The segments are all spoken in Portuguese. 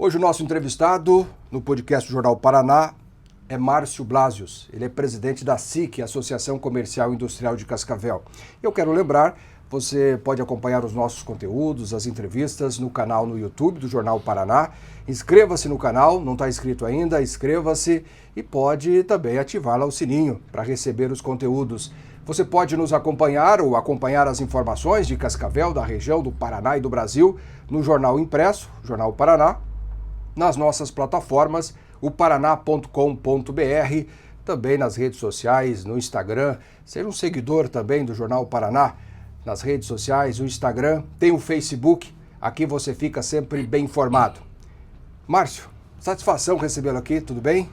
Hoje o nosso entrevistado no podcast Jornal Paraná é Márcio Blasius. Ele é presidente da SIC, Associação Comercial e Industrial de Cascavel. Eu quero lembrar, você pode acompanhar os nossos conteúdos, as entrevistas no canal no YouTube do Jornal Paraná. Inscreva-se no canal, não está inscrito ainda, inscreva-se e pode também ativar lá o sininho para receber os conteúdos. Você pode nos acompanhar ou acompanhar as informações de Cascavel, da região, do Paraná e do Brasil no jornal impresso, Jornal Paraná, nas nossas plataformas, o paraná.com.br, também nas redes sociais, no Instagram. Seja um seguidor também do Jornal Paraná nas redes sociais, o Instagram, tem o Facebook, aqui você fica sempre bem informado. Márcio, satisfação recebê-lo aqui, tudo bem?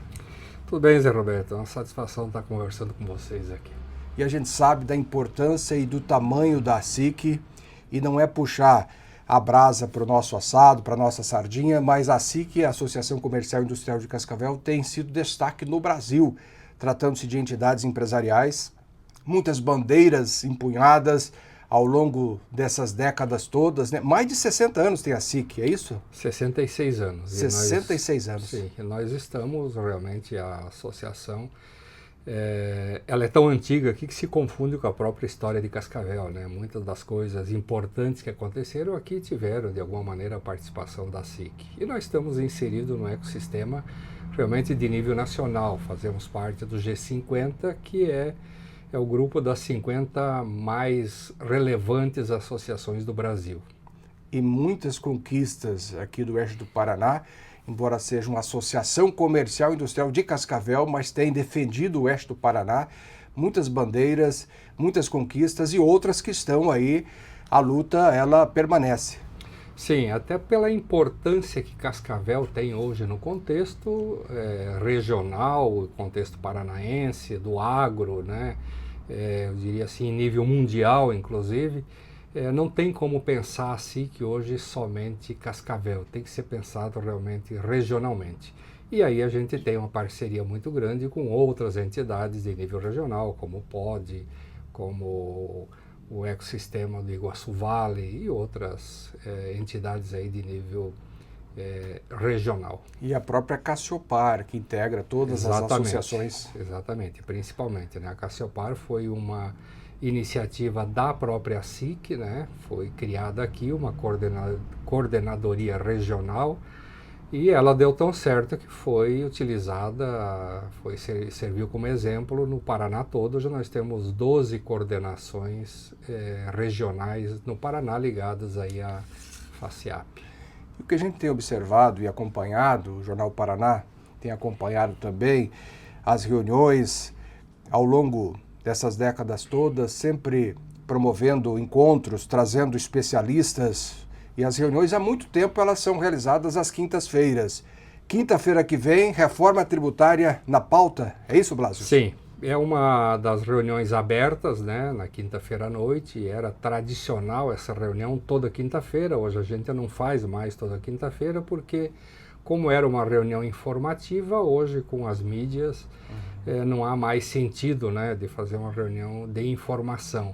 Tudo bem, Zé Roberto, é uma satisfação estar conversando com vocês aqui. E a gente sabe da importância e do tamanho da SIC, e não é puxar a brasa para o nosso assado, para a nossa sardinha, mas a SIC, a Associação Comercial e Industrial de Cascavel, tem sido destaque no Brasil, tratando-se de entidades empresariais, muitas bandeiras empunhadas ao longo dessas décadas todas, né? Mais de 60 anos tem a SIC, é isso? 66 anos. 66 anos. Sim, e nós estamos realmente, a associação, ela é tão antiga que se confunde com a própria história de Cascavel, né? Muitas das coisas importantes que aconteceram aqui tiveram, de alguma maneira, a participação da SIC. E nós estamos inseridos no ecossistema realmente de nível nacional, fazemos parte do G50, que é o grupo das 50 mais relevantes associações do Brasil. E muitas conquistas aqui do Oeste do Paraná, embora seja uma associação comercial e industrial de Cascavel, mas tem defendido o Oeste do Paraná, muitas bandeiras, muitas conquistas e outras que estão aí, a luta ela permanece. Sim, até pela importância que Cascavel tem hoje no contexto regional, contexto paranaense, do agro, né? Eu diria assim, em nível mundial, inclusive, não tem como pensar assim que hoje somente Cascavel, tem que ser pensado realmente regionalmente. E aí a gente tem uma parceria muito grande com outras entidades de nível regional, como o POD, como o ecossistema do Iguaçu Vale e outras entidades aí de nível regional. E a própria Cassiopar, que integra todas as associações. Exatamente, principalmente, né? A Cassiopar foi uma iniciativa da própria SIC, né? Foi criada aqui uma coordenadoria regional e ela deu tão certo que foi utilizada, serviu como exemplo no Paraná todo. Hoje nós temos 12 coordenações regionais no Paraná ligadas aí à FACIAP. O que a gente tem observado e acompanhado, o Jornal Paraná tem acompanhado também as reuniões ao longo dessas décadas todas, sempre promovendo encontros, trazendo especialistas, e as reuniões há muito tempo elas são realizadas às quintas-feiras. Quinta-feira que vem, reforma tributária na pauta, é isso, Blasius? Sim, é uma das reuniões abertas, né, na quinta-feira à noite. Era tradicional essa reunião toda quinta-feira. Hoje a gente não faz mais toda quinta-feira porque, como era uma reunião informativa, hoje com as mídias não há mais sentido, né, de fazer uma reunião de informação.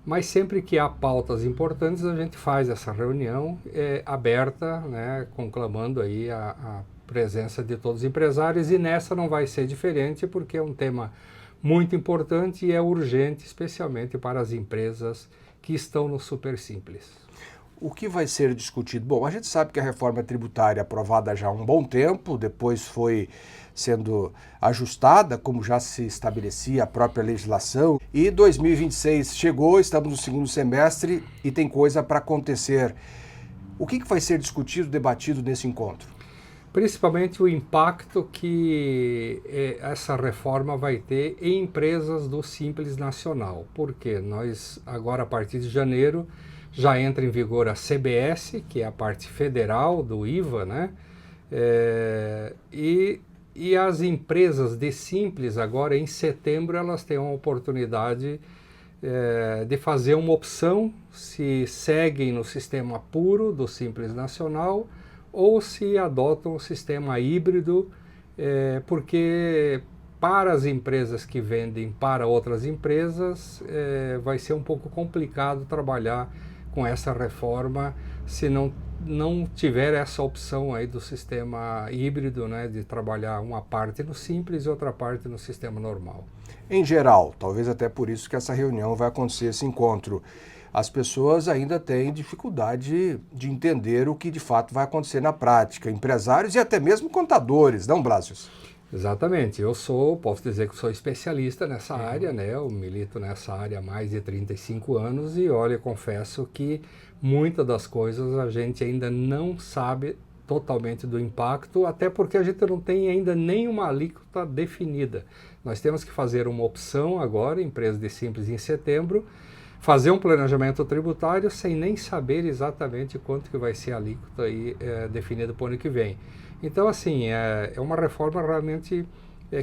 Mas sempre que há pautas importantes a gente faz essa reunião aberta, né, conclamando aí a presença de todos os empresários, e nessa não vai ser diferente porque é um tema muito importante e é urgente, especialmente para as empresas que estão no Super Simples. O que vai ser discutido? Bom, a gente sabe que a reforma tributária é aprovada já há um bom tempo, depois foi sendo ajustada, como já se estabelecia a própria legislação, e 2026 chegou, estamos no segundo semestre e tem coisa para acontecer. O que vai ser discutido, debatido nesse encontro? Principalmente o impacto que essa reforma vai ter em empresas do Simples Nacional, porque nós agora a partir de janeiro já entra em vigor a CBS, que é a parte federal do IVA, né? E as empresas de Simples agora em setembro elas têm uma oportunidade de fazer uma opção se seguem no sistema puro do Simples Nacional ou se adotam o sistema híbrido, porque para as empresas que vendem para outras empresas vai ser um pouco complicado trabalhar com essa reforma se não não tiver essa opção aí do sistema híbrido, né, de trabalhar uma parte no simples e outra parte no sistema normal. Em geral, talvez até por isso que essa reunião vai acontecer, esse encontro, as pessoas ainda têm dificuldade de entender o que de fato vai acontecer na prática, empresários e até mesmo contadores, não, Blásios? Exatamente, posso dizer que sou especialista nessa área, né? Eu milito nessa área há mais de 35 anos e olha, confesso que muitas das coisas a gente ainda não sabe totalmente do impacto, até porque a gente não tem ainda nenhuma alíquota definida. Nós temos que fazer uma opção agora, empresa de simples em setembro, fazer um planejamento tributário sem nem saber exatamente quanto que vai ser a alíquota aí, definida para o ano que vem. Então, assim, é uma reforma realmente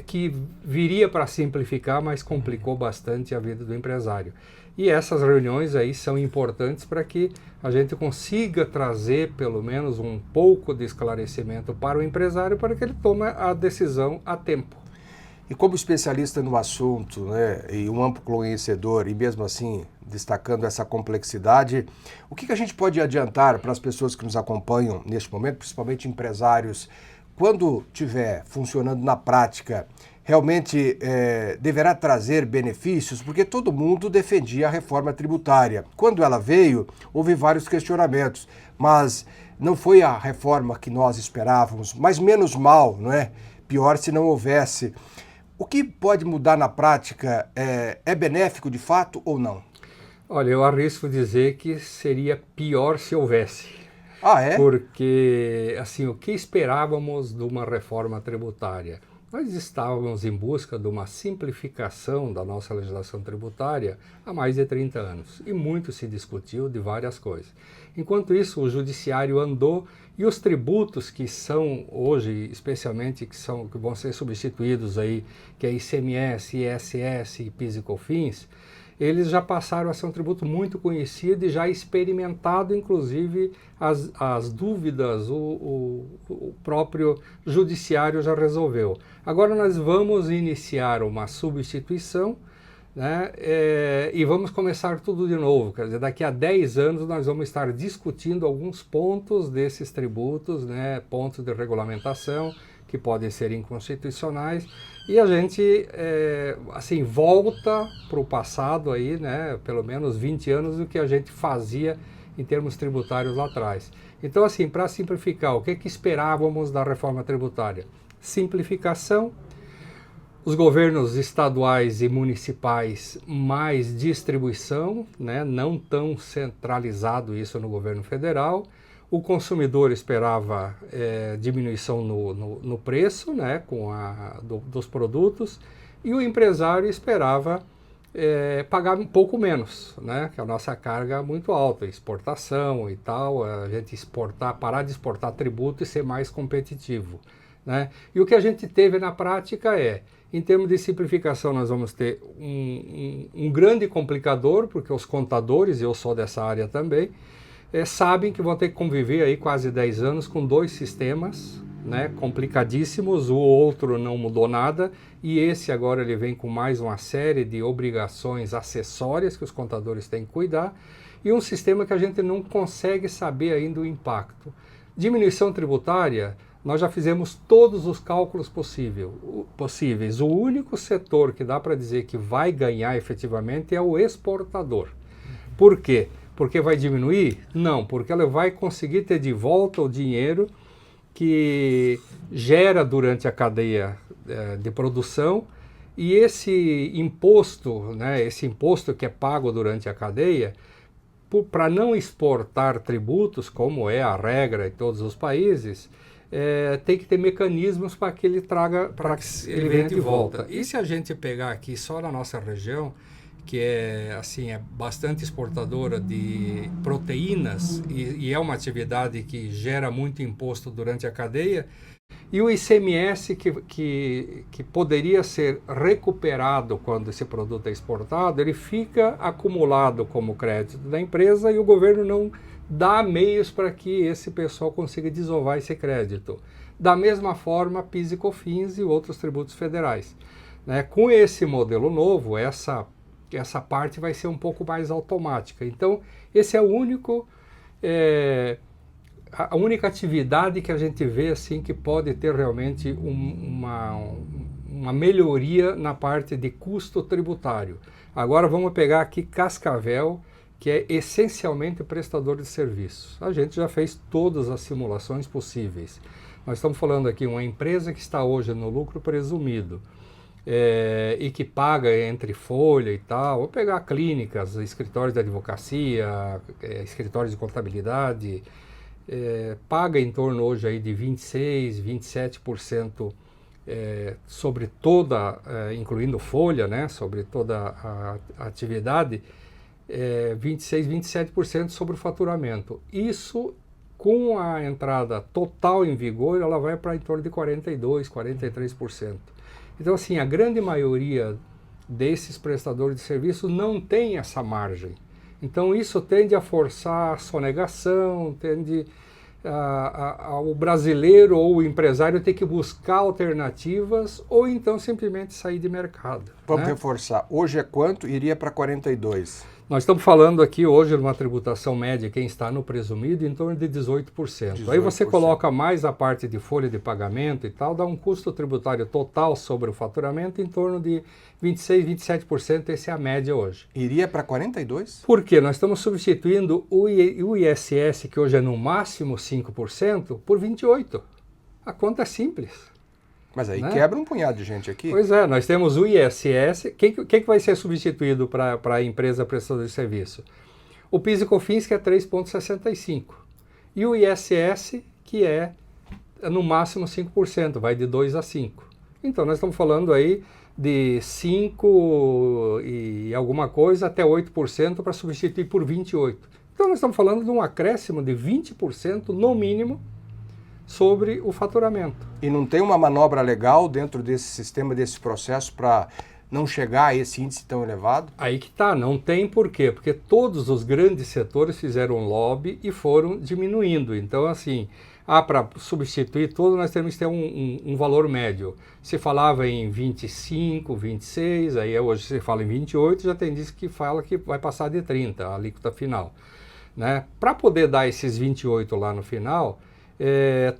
que viria para simplificar, mas complicou bastante a vida do empresário. E essas reuniões aí são importantes para que a gente consiga trazer pelo menos um pouco de esclarecimento para o empresário para que ele tome a decisão a tempo. E como especialista no assunto, né, e um amplo conhecedor, e mesmo assim destacando essa complexidade, o que a gente pode adiantar para as pessoas que nos acompanham neste momento, principalmente empresários, quando estiver funcionando na prática, realmente deverá trazer benefícios? Porque todo mundo defendia a reforma tributária. Quando ela veio, houve vários questionamentos, mas não foi a reforma que nós esperávamos, mas menos mal, não é? Pior se não houvesse. O que pode mudar na prática é benéfico de fato ou não? Olha, eu arrisco dizer que seria pior se houvesse. Ah, é? Porque, assim, o que esperávamos de uma reforma tributária? Nós estávamos em busca de uma simplificação da nossa legislação tributária há mais de 30 anos e muito se discutiu de várias coisas. Enquanto isso, o judiciário andou e os tributos que são hoje, especialmente que vão ser substituídos aí, que é ICMS, ISS e PIS e COFINS, eles já passaram a ser um tributo muito conhecido e já experimentado, inclusive as dúvidas, o próprio judiciário já resolveu. Agora nós vamos iniciar uma substituição, né, e vamos começar tudo de novo. Quer dizer, daqui a 10 anos nós vamos estar discutindo alguns pontos desses tributos, né, pontos de regulamentação que podem ser inconstitucionais, e a gente assim volta para o passado aí, né, pelo menos 20 anos do que a gente fazia em termos tributários lá atrás. Então, assim, para simplificar, o que esperávamos da reforma tributária? Simplificação, os governos estaduais e municipais mais distribuição, né, não tão centralizado isso no governo federal. O consumidor esperava diminuição no preço, né, dos produtos, e o empresário esperava pagar um pouco menos, né, que a nossa carga é muito alta, exportação e tal, a gente parar de exportar tributo e ser mais competitivo, né? E o que a gente teve na prática em termos de simplificação, nós vamos ter um grande complicador, porque os contadores, e eu sou dessa área também, sabem que vão ter que conviver aí quase 10 anos com dois sistemas, né, complicadíssimos, o outro não mudou nada, e esse agora ele vem com mais uma série de obrigações acessórias que os contadores têm que cuidar, e um sistema que a gente não consegue saber ainda o impacto. Diminuição tributária, nós já fizemos todos os cálculos possíveis. O único setor que dá para dizer que vai ganhar efetivamente é o exportador. Por quê? Porque vai diminuir? Não, porque ela vai conseguir ter de volta o dinheiro que gera durante a cadeia de produção, e esse imposto, né, esse imposto que é pago durante a cadeia, para não exportar tributos, como é a regra em todos os países, tem que ter mecanismos para que ele ele venha de volta. E se a gente pegar aqui só na nossa região, que é bastante exportadora de proteínas e é uma atividade que gera muito imposto durante a cadeia, e o ICMS que poderia ser recuperado quando esse produto é exportado, ele fica acumulado como crédito da empresa e o governo não dá meios para que esse pessoal consiga desovar esse crédito. Da mesma forma, PIS e COFINS e outros tributos federais, né? Com esse modelo novo, essa parte vai ser um pouco mais automática. Então, esse é o único a única atividade que a gente vê assim que pode ter realmente uma melhoria na parte de custo tributário. Agora vamos pegar aqui Cascavel, que é essencialmente prestador de serviços. A gente já fez todas as simulações possíveis. Nós estamos falando aqui uma empresa que está hoje no lucro presumido e que paga entre folha e tal. Vou pegar clínicas, escritórios de advocacia, escritórios de contabilidade, paga em torno hoje aí de 26%, 27% sobre toda, incluindo folha, né, sobre toda a atividade, 26%, 27% sobre o faturamento. Isso, com a entrada total em vigor, ela vai para em torno de 42%, 43%. Então, assim, a grande maioria desses prestadores de serviço não tem essa margem. Então, isso tende a forçar a sonegação, tende o brasileiro ou o empresário ter que buscar alternativas ou então simplesmente sair de mercado. Vamos reforçar. Hoje é quanto? Iria para 42%. Nós estamos falando aqui hoje de uma tributação média, quem está no presumido, em torno de 18%. Aí você coloca mais a parte de folha de pagamento e tal, dá um custo tributário total sobre o faturamento em torno de 26%, 27%, essa é a média hoje. Iria para 42%? Por quê? Nós estamos substituindo o ISS, que hoje é no máximo 5%, por 28%. A conta é simples. Mas aí quebra um punhado de gente aqui. Pois é, nós temos o ISS. Quem que vai ser substituído para a empresa prestadora de serviço? O PIS e COFINS, que é 3,65%. E o ISS, que é no máximo 5%, vai de 2% a 5%. Então, nós estamos falando aí de 5% e alguma coisa até 8% para substituir por 28%. Então, nós estamos falando de um acréscimo de 20% no mínimo sobre o faturamento. E não tem uma manobra legal dentro desse sistema, desse processo, para não chegar a esse índice tão elevado? Aí que tá, não tem por quê? Porque todos os grandes setores fizeram lobby e foram diminuindo. Então, assim, para substituir tudo, nós temos que ter um valor médio. Se falava em 25, 26, aí hoje se fala em 28, já tem disso que fala que vai passar de 30, a alíquota final, né? Para poder dar esses 28 lá no final,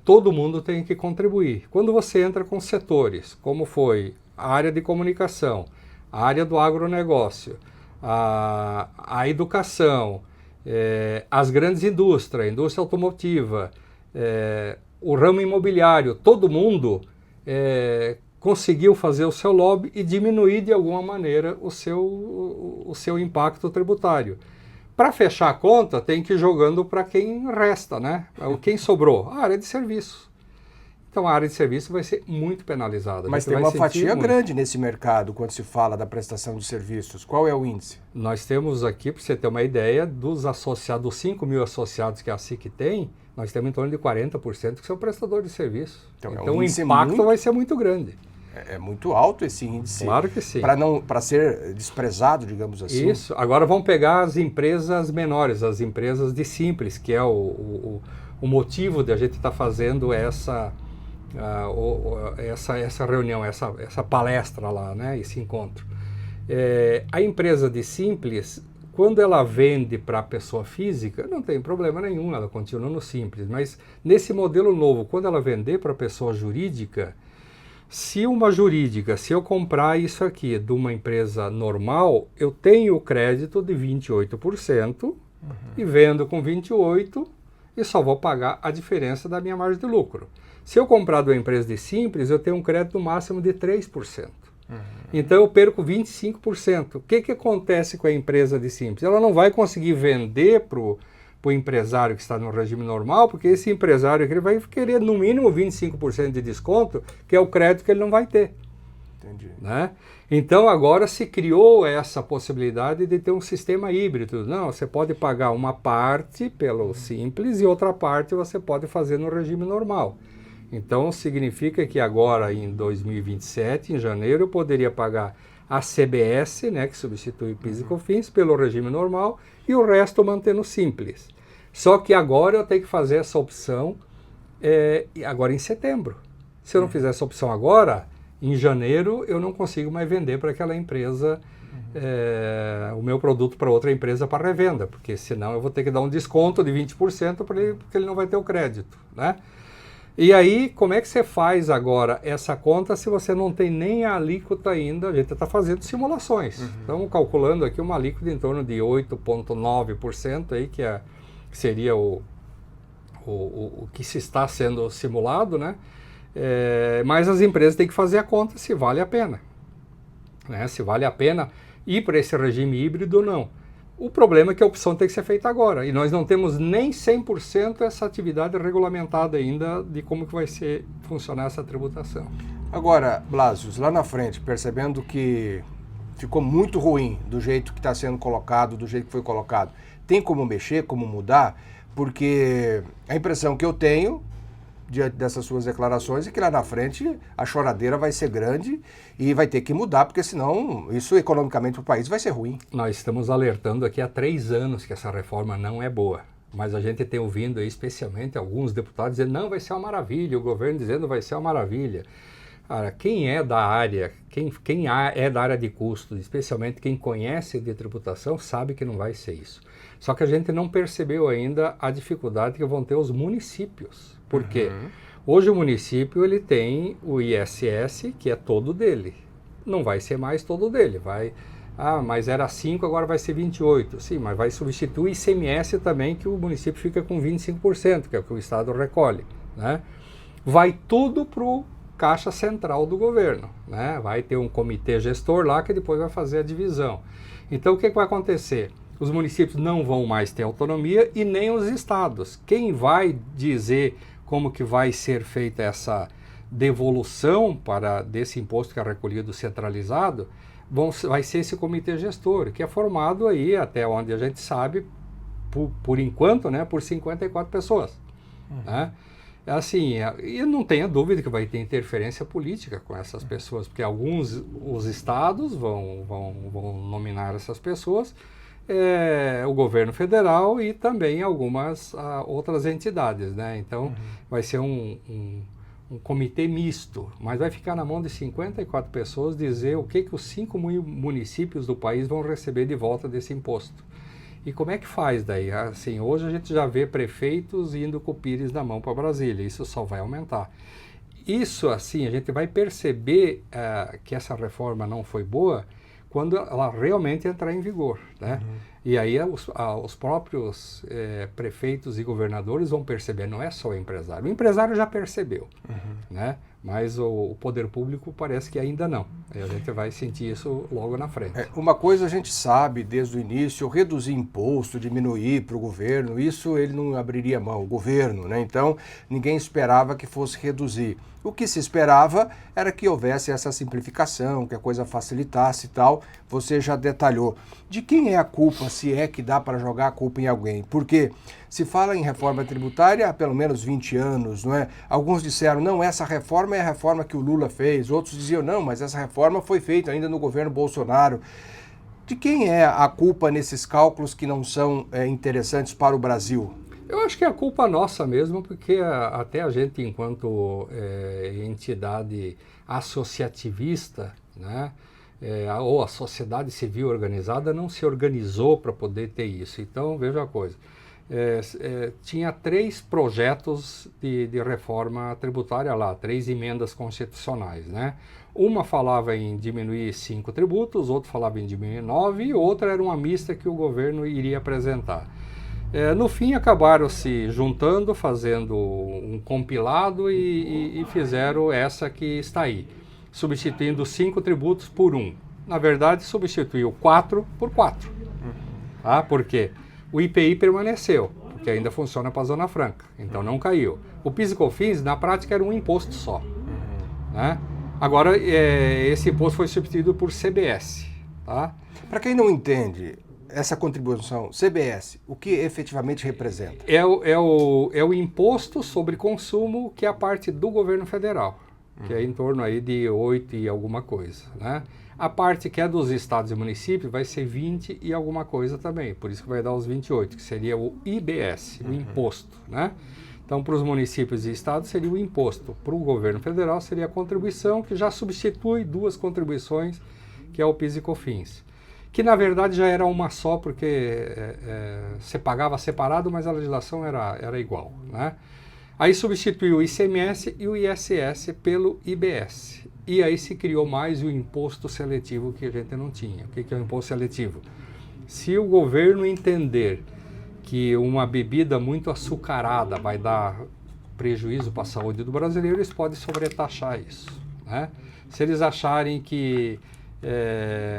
todo mundo tem que contribuir. Quando você entra com setores, como foi a área de comunicação, a área do agronegócio, a educação, as grandes indústrias, a indústria automotiva, o ramo imobiliário, todo mundo conseguiu fazer o seu lobby e diminuir de alguma maneira o seu impacto tributário. Para fechar a conta, tem que ir jogando para quem resta, né? Quem sobrou? A área de serviços. Então, a área de serviço vai ser muito penalizada. Mas tem uma fatia grande nesse mercado quando se fala da prestação de serviços. Qual é o índice? Nós temos aqui, para você ter uma ideia, dos associados, dos 5 mil associados que a SIC tem, nós temos em torno de 40% que são prestadores de serviço. Então o impacto vai ser muito grande. É muito alto esse índice. Claro que sim. Para ser desprezado, digamos assim. Isso. Agora vamos pegar as empresas menores, as empresas de simples, que é o motivo de a gente estar fazendo essa reunião, essa palestra lá, né, esse encontro. A empresa de simples, quando ela vende para a pessoa física, não tem problema nenhum, ela continua no simples. Mas nesse modelo novo, quando ela vender para a pessoa jurídica, se eu comprar isso aqui de uma empresa normal, eu tenho o crédito de 28% e vendo com 28% e só vou pagar a diferença da minha margem de lucro. Se eu comprar de uma empresa de simples, eu tenho um crédito máximo de 3%. Então eu perco 25%. O que acontece com a empresa de simples? Ela não vai conseguir vender para o empresário que está no regime normal, porque esse empresário ele vai querer no mínimo 25% de desconto, que é o crédito que ele não vai ter. Entendi. Né? Então agora se criou essa possibilidade de ter um sistema híbrido. Não, você pode pagar uma parte pelo simples e outra parte você pode fazer no regime normal. Então significa que agora em 2027, em janeiro, eu poderia pagar a CBS, né, que substitui PIS e COFINS, pelo regime normal e o resto mantendo simples. Só que agora eu tenho que fazer essa opção agora em setembro. Se eu não fizer essa opção agora, em janeiro eu não consigo mais vender para aquela empresa o meu produto para outra empresa para revenda, porque senão eu vou ter que dar um desconto de 20% para ele, porque ele não vai ter o crédito, né? E aí, como é que você faz agora essa conta se você não tem nem a alíquota ainda? A gente está fazendo simulações. Estamos calculando aqui uma alíquota em torno de 8,9%, aí, que seria o que se está sendo simulado, né? Mas as empresas têm que fazer a conta se vale a pena, né? Se vale a pena ir para esse regime híbrido ou não. O problema é que a opção tem que ser feita agora, e nós não temos nem 100% essa atividade regulamentada ainda de como que vai funcionar essa tributação. Agora, Blasius, lá na frente, percebendo que ficou muito ruim do jeito que está sendo colocado, do jeito que foi colocado, tem como mexer, como mudar? Porque a impressão que eu tenho diante dessas suas declarações é que lá na frente a choradeira vai ser grande e vai ter que mudar, porque senão isso economicamente para o país vai ser ruim. Nós estamos alertando aqui há 3 anos que essa reforma não é boa, mas a gente tem ouvindo aí, especialmente alguns deputados dizendo não, vai ser uma maravilha, o governo dizendo vai ser uma maravilha. Cara, quem é da área, é da área de custos, especialmente quem conhece de tributação, sabe que não vai ser isso. Só que a gente não percebeu ainda a dificuldade que vão ter os municípios. Por quê? Hoje o município ele tem o ISS, que é todo dele. Não vai ser mais todo dele. Mas era 5, agora vai ser 28. Sim, mas vai substituir o ICMS também, que o município fica com 25%, que é o que o Estado recolhe, né? Vai tudo para o Caixa Central do governo, né? Vai ter um comitê gestor lá que depois vai fazer a divisão. Então o que vai acontecer? Os municípios não vão mais ter autonomia e nem os estados. Quem vai dizer como que vai ser feita essa devolução desse imposto que é recolhido centralizado, vai ser esse comitê gestor, que é formado aí, até onde a gente sabe, por enquanto, né, por 54 pessoas. Né? Assim, e não tenha dúvida que vai ter interferência política com essas pessoas, porque os estados vão nominar essas pessoas, o governo federal e também algumas outras entidades, né? Então, vai ser um comitê misto, mas vai ficar na mão de 54 pessoas dizer o que os 5 municípios do país vão receber de volta desse imposto. E como é que faz daí? Assim, hoje a gente já vê prefeitos indo com o pires na mão para Brasília, isso só vai aumentar. Isso, assim, a gente vai perceber que essa reforma não foi boa quando ela realmente entrar em vigor, né? E aí os próprios prefeitos e governadores vão perceber, não é só o empresário já percebeu, né? Mas o poder público parece que ainda não. A gente vai sentir isso logo na frente. Uma coisa a gente sabe desde o início, reduzir imposto, diminuir para o governo, isso ele não abriria mão, o governo, né? Então ninguém esperava que fosse reduzir. O que se esperava era que houvesse essa simplificação, que a coisa facilitasse e tal. Você já detalhou. De quem é a culpa, se é que dá para jogar a culpa em alguém? Porque se fala em reforma tributária há pelo menos 20 anos, não é? Alguns disseram, não, essa reforma é a reforma que o Lula fez. Outros diziam, não, mas essa reforma foi feita ainda no governo Bolsonaro. De quem é a culpa nesses cálculos que não são interessantes para o Brasil? Eu acho que é a culpa nossa mesmo, porque até a gente, enquanto entidade associativista, né, ou a sociedade civil organizada, não se organizou para poder ter isso. Então, veja a coisa. Tinha 3 projetos de reforma tributária lá, 3 emendas constitucionais, né? Uma falava em diminuir 5 tributos, outra falava em diminuir 9 e outra era uma mista que o governo iria apresentar. No fim acabaram se juntando, fazendo um compilado e fizeram essa que está aí, substituindo 5 tributos por 1. Na verdade, substituiu 4 por 4. Por quê? O IPI permaneceu, porque ainda funciona para a Zona Franca, então não caiu. O PIS e COFINS, na prática, era um imposto só. Né? Agora, esse imposto foi substituído por CBS. Tá? Para quem não entende, essa contribuição CBS, o que efetivamente representa? É o imposto sobre consumo, que é a parte do governo federal, que é em torno aí de 8 e alguma coisa, né? A parte que é dos estados e municípios vai ser 20 e alguma coisa também, por isso que vai dar os 28, que seria o IBS, o imposto, né? Então, para os municípios e estados seria o imposto, para o governo federal seria a contribuição, que já substitui 2 contribuições, que é o PIS e COFINS. que na verdade já era uma só, porque você pagava separado, mas a legislação era igual, né? Aí substituiu o ICMS e o ISS pelo IBS. E aí se criou mais o imposto seletivo que a gente não tinha. O que é o imposto seletivo? Se o governo entender que uma bebida muito açucarada vai dar prejuízo para a saúde do brasileiro, eles podem sobretaxar isso, né? Se eles acharem que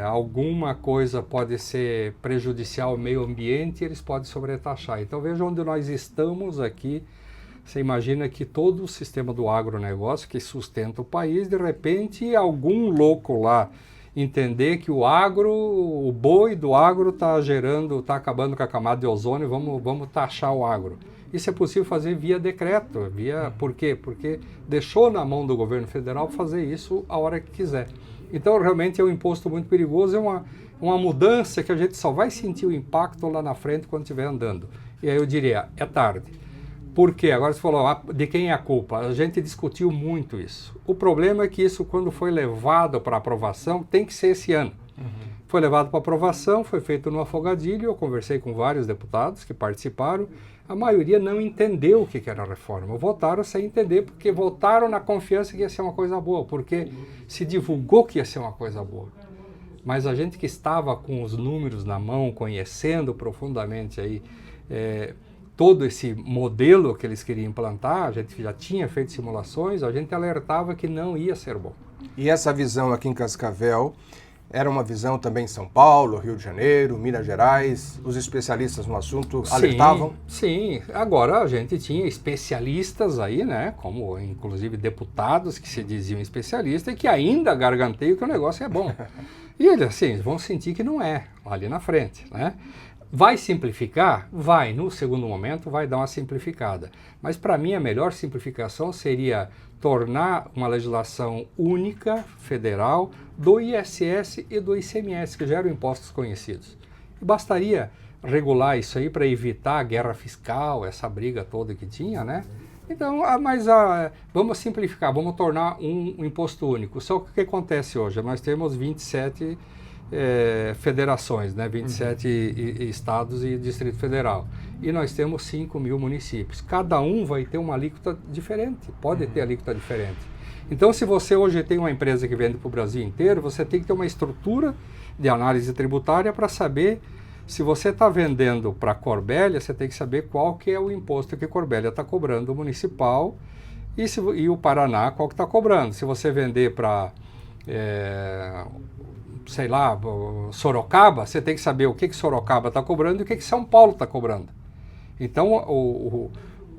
alguma coisa pode ser prejudicial ao meio ambiente, eles podem sobretaxar. Então veja onde nós estamos aqui. Você imagina que todo o sistema do agronegócio que sustenta o país, de repente algum louco lá entender que o boi do agro está acabando com a camada de ozônio, vamos taxar o agro. Isso é possível fazer via decreto. Por quê? Porque deixou na mão do governo federal fazer isso a hora que quiser. Então, realmente é um imposto muito perigoso, é uma mudança que a gente só vai sentir o impacto lá na frente quando estiver andando. E aí eu diria, é tarde. Por quê? Agora você falou, de quem é a culpa? A gente discutiu muito isso. O problema é que isso, quando foi levado para aprovação, tem que ser esse ano. Foi levado para aprovação, foi feito no afogadilho, eu conversei com vários deputados que participaram, a maioria não entendeu o que era a reforma. Votaram sem entender, porque votaram na confiança que ia ser uma coisa boa, porque se divulgou que ia ser uma coisa boa. Mas a gente que estava com os números na mão, conhecendo profundamente aí, todo esse modelo que eles queriam implantar, a gente já tinha feito simulações, a gente alertava que não ia ser bom. E essa visão aqui em Cascavel era uma visão também em São Paulo, Rio de Janeiro, Minas Gerais? Os especialistas no assunto alertavam? Sim. Agora a gente tinha especialistas aí, né, como inclusive deputados que se diziam especialistas e que ainda garganteiam que o negócio é bom. E eles assim, vão sentir que não é, ali na frente, né? Vai simplificar? Vai. No segundo momento vai dar uma simplificada. Mas para mim a melhor simplificação seria tornar uma legislação única, federal, do ISS e do ICMS, que já eram impostos conhecidos. E bastaria regular isso aí para evitar a guerra fiscal, essa briga toda que tinha, né? Então, vamos simplificar, vamos tornar um imposto único. Só que o que acontece hoje? Nós temos 27 federações, né? 27 estados e Distrito Federal. E nós temos 5.000 municípios. Cada um vai ter uma alíquota diferente, pode ter alíquota diferente. Então, se você hoje tem uma empresa que vende para o Brasil inteiro, você tem que ter uma estrutura de análise tributária para saber se você está vendendo para Corbélia, você tem que saber qual que é o imposto que Corbélia está cobrando municipal e o Paraná qual que está cobrando. Se você vender para sei lá, Sorocaba, você tem que saber o que Sorocaba está cobrando e o que São Paulo está cobrando. Então,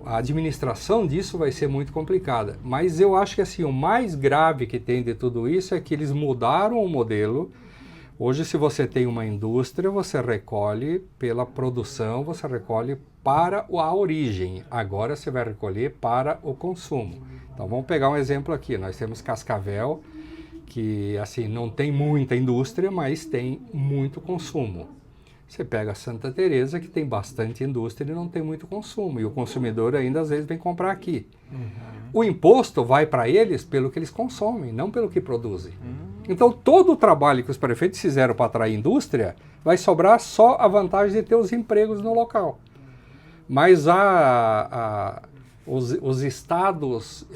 a administração disso vai ser muito complicada. Mas eu acho que assim, o mais grave que tem de tudo isso é que eles mudaram o modelo. Hoje, se você tem uma indústria, você recolhe pela produção, você recolhe para a origem. Agora você vai recolher para o consumo. Então, vamos pegar um exemplo aqui. Nós temos Cascavel, que assim não tem muita indústria, mas tem muito consumo. Você pega Santa Teresa, que tem bastante indústria e não tem muito consumo, e o consumidor ainda às vezes vem comprar aqui. O imposto vai para eles pelo que eles consomem, não pelo que produzem. Então todo o trabalho que os prefeitos fizeram para atrair indústria, vai sobrar só a vantagem de ter os empregos no local. Mas os estados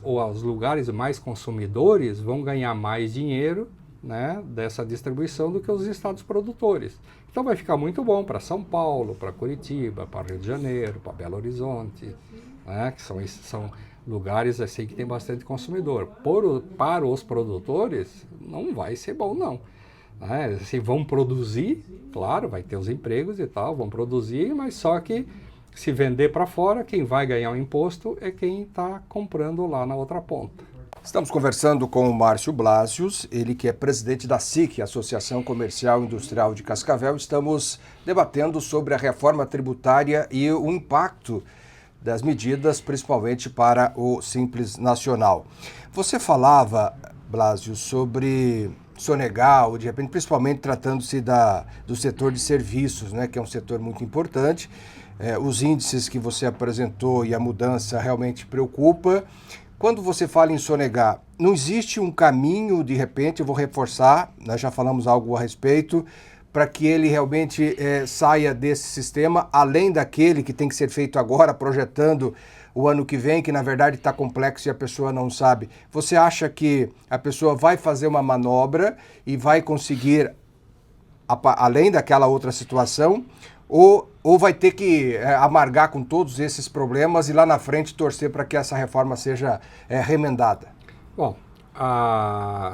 ou os lugares mais consumidores vão ganhar mais dinheiro, né, dessa distribuição do que os estados produtores. Então vai ficar muito bom para São Paulo, para Curitiba, para Rio de Janeiro, para Belo Horizonte, né, que são lugares assim que tem bastante consumidor. Para os produtores não vai ser bom não. Assim, vão produzir, claro, vai ter os empregos e tal, vão produzir, mas só que se vender para fora, quem vai ganhar o imposto é quem está comprando lá na outra ponta. Estamos conversando com o Márcio Blasius, ele que é presidente da SIC, Associação Comercial e Industrial de Cascavel. Estamos debatendo sobre a reforma tributária e o impacto das medidas, principalmente para o Simples Nacional. Você falava, Blasius, sobre sonegar, ou de repente, principalmente tratando-se do setor de serviços, né, que é um setor muito importante. Os índices que você apresentou e a mudança realmente preocupa, Quando você fala em sonegar, não existe um caminho, de repente, eu vou reforçar, nós já falamos algo a respeito, para que ele realmente saia desse sistema, além daquele que tem que ser feito agora, projetando o ano que vem, que na verdade está complexo e a pessoa não sabe. Você acha que a pessoa vai fazer uma manobra e vai conseguir, além daquela outra situação, ou vai ter que amargar com todos esses problemas e lá na frente torcer para que essa reforma seja remendada? Bom,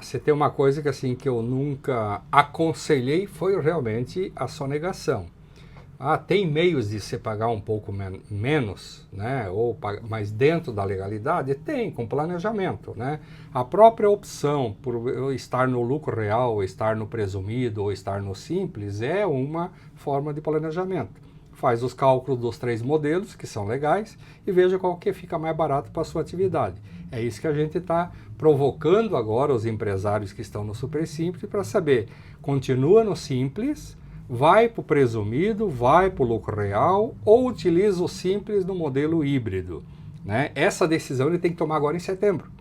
você tem uma coisa que, assim, que eu nunca aconselhei, foi realmente a sonegação. Tem meios de você pagar um pouco menos, né? Mas dentro da legalidade? Tem, com planejamento, né? A própria opção por eu estar no lucro real, ou estar no presumido, ou estar no simples, é uma forma de planejamento. Faz os cálculos dos 3 modelos, que são legais, e veja qual que fica mais barato para a sua atividade. É isso que a gente está provocando agora os empresários que estão no super simples para saber, continua no simples, vai para o presumido, vai para o lucro real ou utiliza o simples no modelo híbrido, né? Essa decisão ele tem que tomar agora em setembro.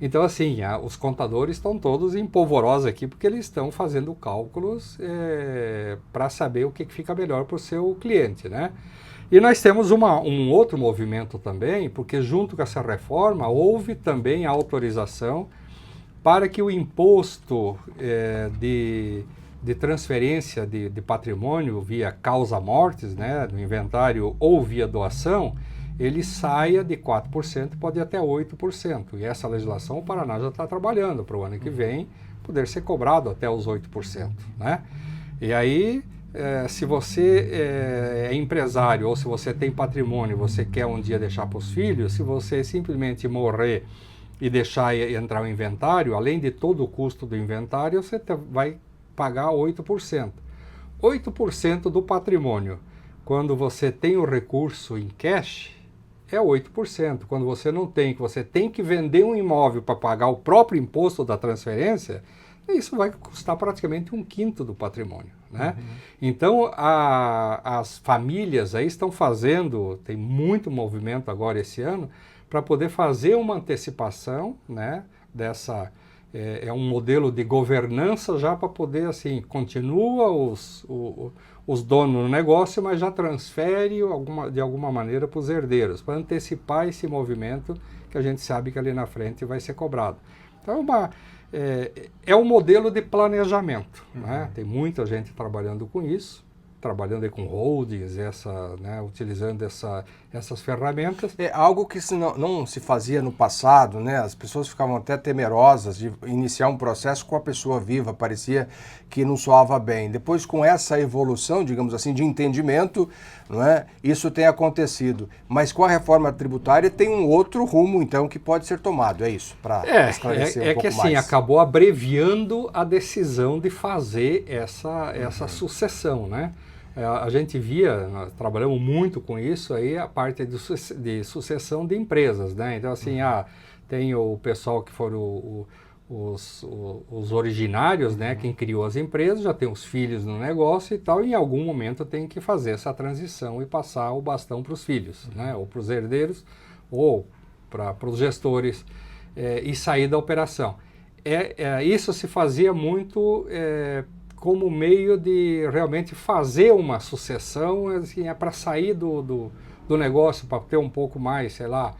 Então, assim, os contadores estão todos em polvorosa aqui porque eles estão fazendo cálculos para saber o que fica melhor para o seu cliente, né? E nós temos um outro movimento também, porque junto com essa reforma houve também a autorização para que o imposto de transferência de patrimônio via causa mortis, né, do inventário ou via doação, ele saia de 4% e pode ir até 8%. E essa legislação o Paraná já está trabalhando para o ano que vem poder ser cobrado até os 8%. Né? E aí, se você é empresário ou se você tem patrimônio e você quer um dia deixar para os filhos, se você simplesmente morrer e deixar entrar o inventário, além de todo o custo do inventário, você vai pagar 8%. 8% do patrimônio, quando você tem o recurso em cash, é 8%. Quando você não tem, que você tem que vender um imóvel para pagar o próprio imposto da transferência, isso vai custar praticamente 1/5 do patrimônio. Né? Então, as famílias aí estão fazendo, tem muito movimento agora esse ano, para poder fazer uma antecipação, né, dessa... É um modelo de governança já para poder, assim, continua os donos no negócio, mas já transfere de alguma maneira para os herdeiros, para antecipar esse movimento que a gente sabe que ali na frente vai ser cobrado. Então, é um modelo de planejamento. Né? Tem muita gente trabalhando com isso, trabalhando aí com holdings, né, utilizando essas ferramentas. É algo que não se fazia no passado, né? As pessoas ficavam até temerosas de iniciar um processo com a pessoa viva, parecia que não soava bem. Depois, com essa evolução, digamos assim, de entendimento, não é? Isso tem acontecido. Mas com a reforma tributária tem um outro rumo, então, que pode ser tomado. É isso, para esclarecer um pouco mais. É que, assim, acabou abreviando a decisão de fazer essa sucessão, né? A gente via, nós trabalhamos muito com isso aí, a parte de sucessão de empresas, né? Então, assim, tem o pessoal que foram os originários, né? Quem criou as empresas, já tem os filhos no negócio e tal, e em algum momento tem que fazer essa transição e passar o bastão para os filhos, né? Ou para os herdeiros, ou para os gestores, e sair da operação. Isso se fazia muito... como meio de realmente fazer uma sucessão, assim, para sair do negócio, para ter um pouco mais, sei lá,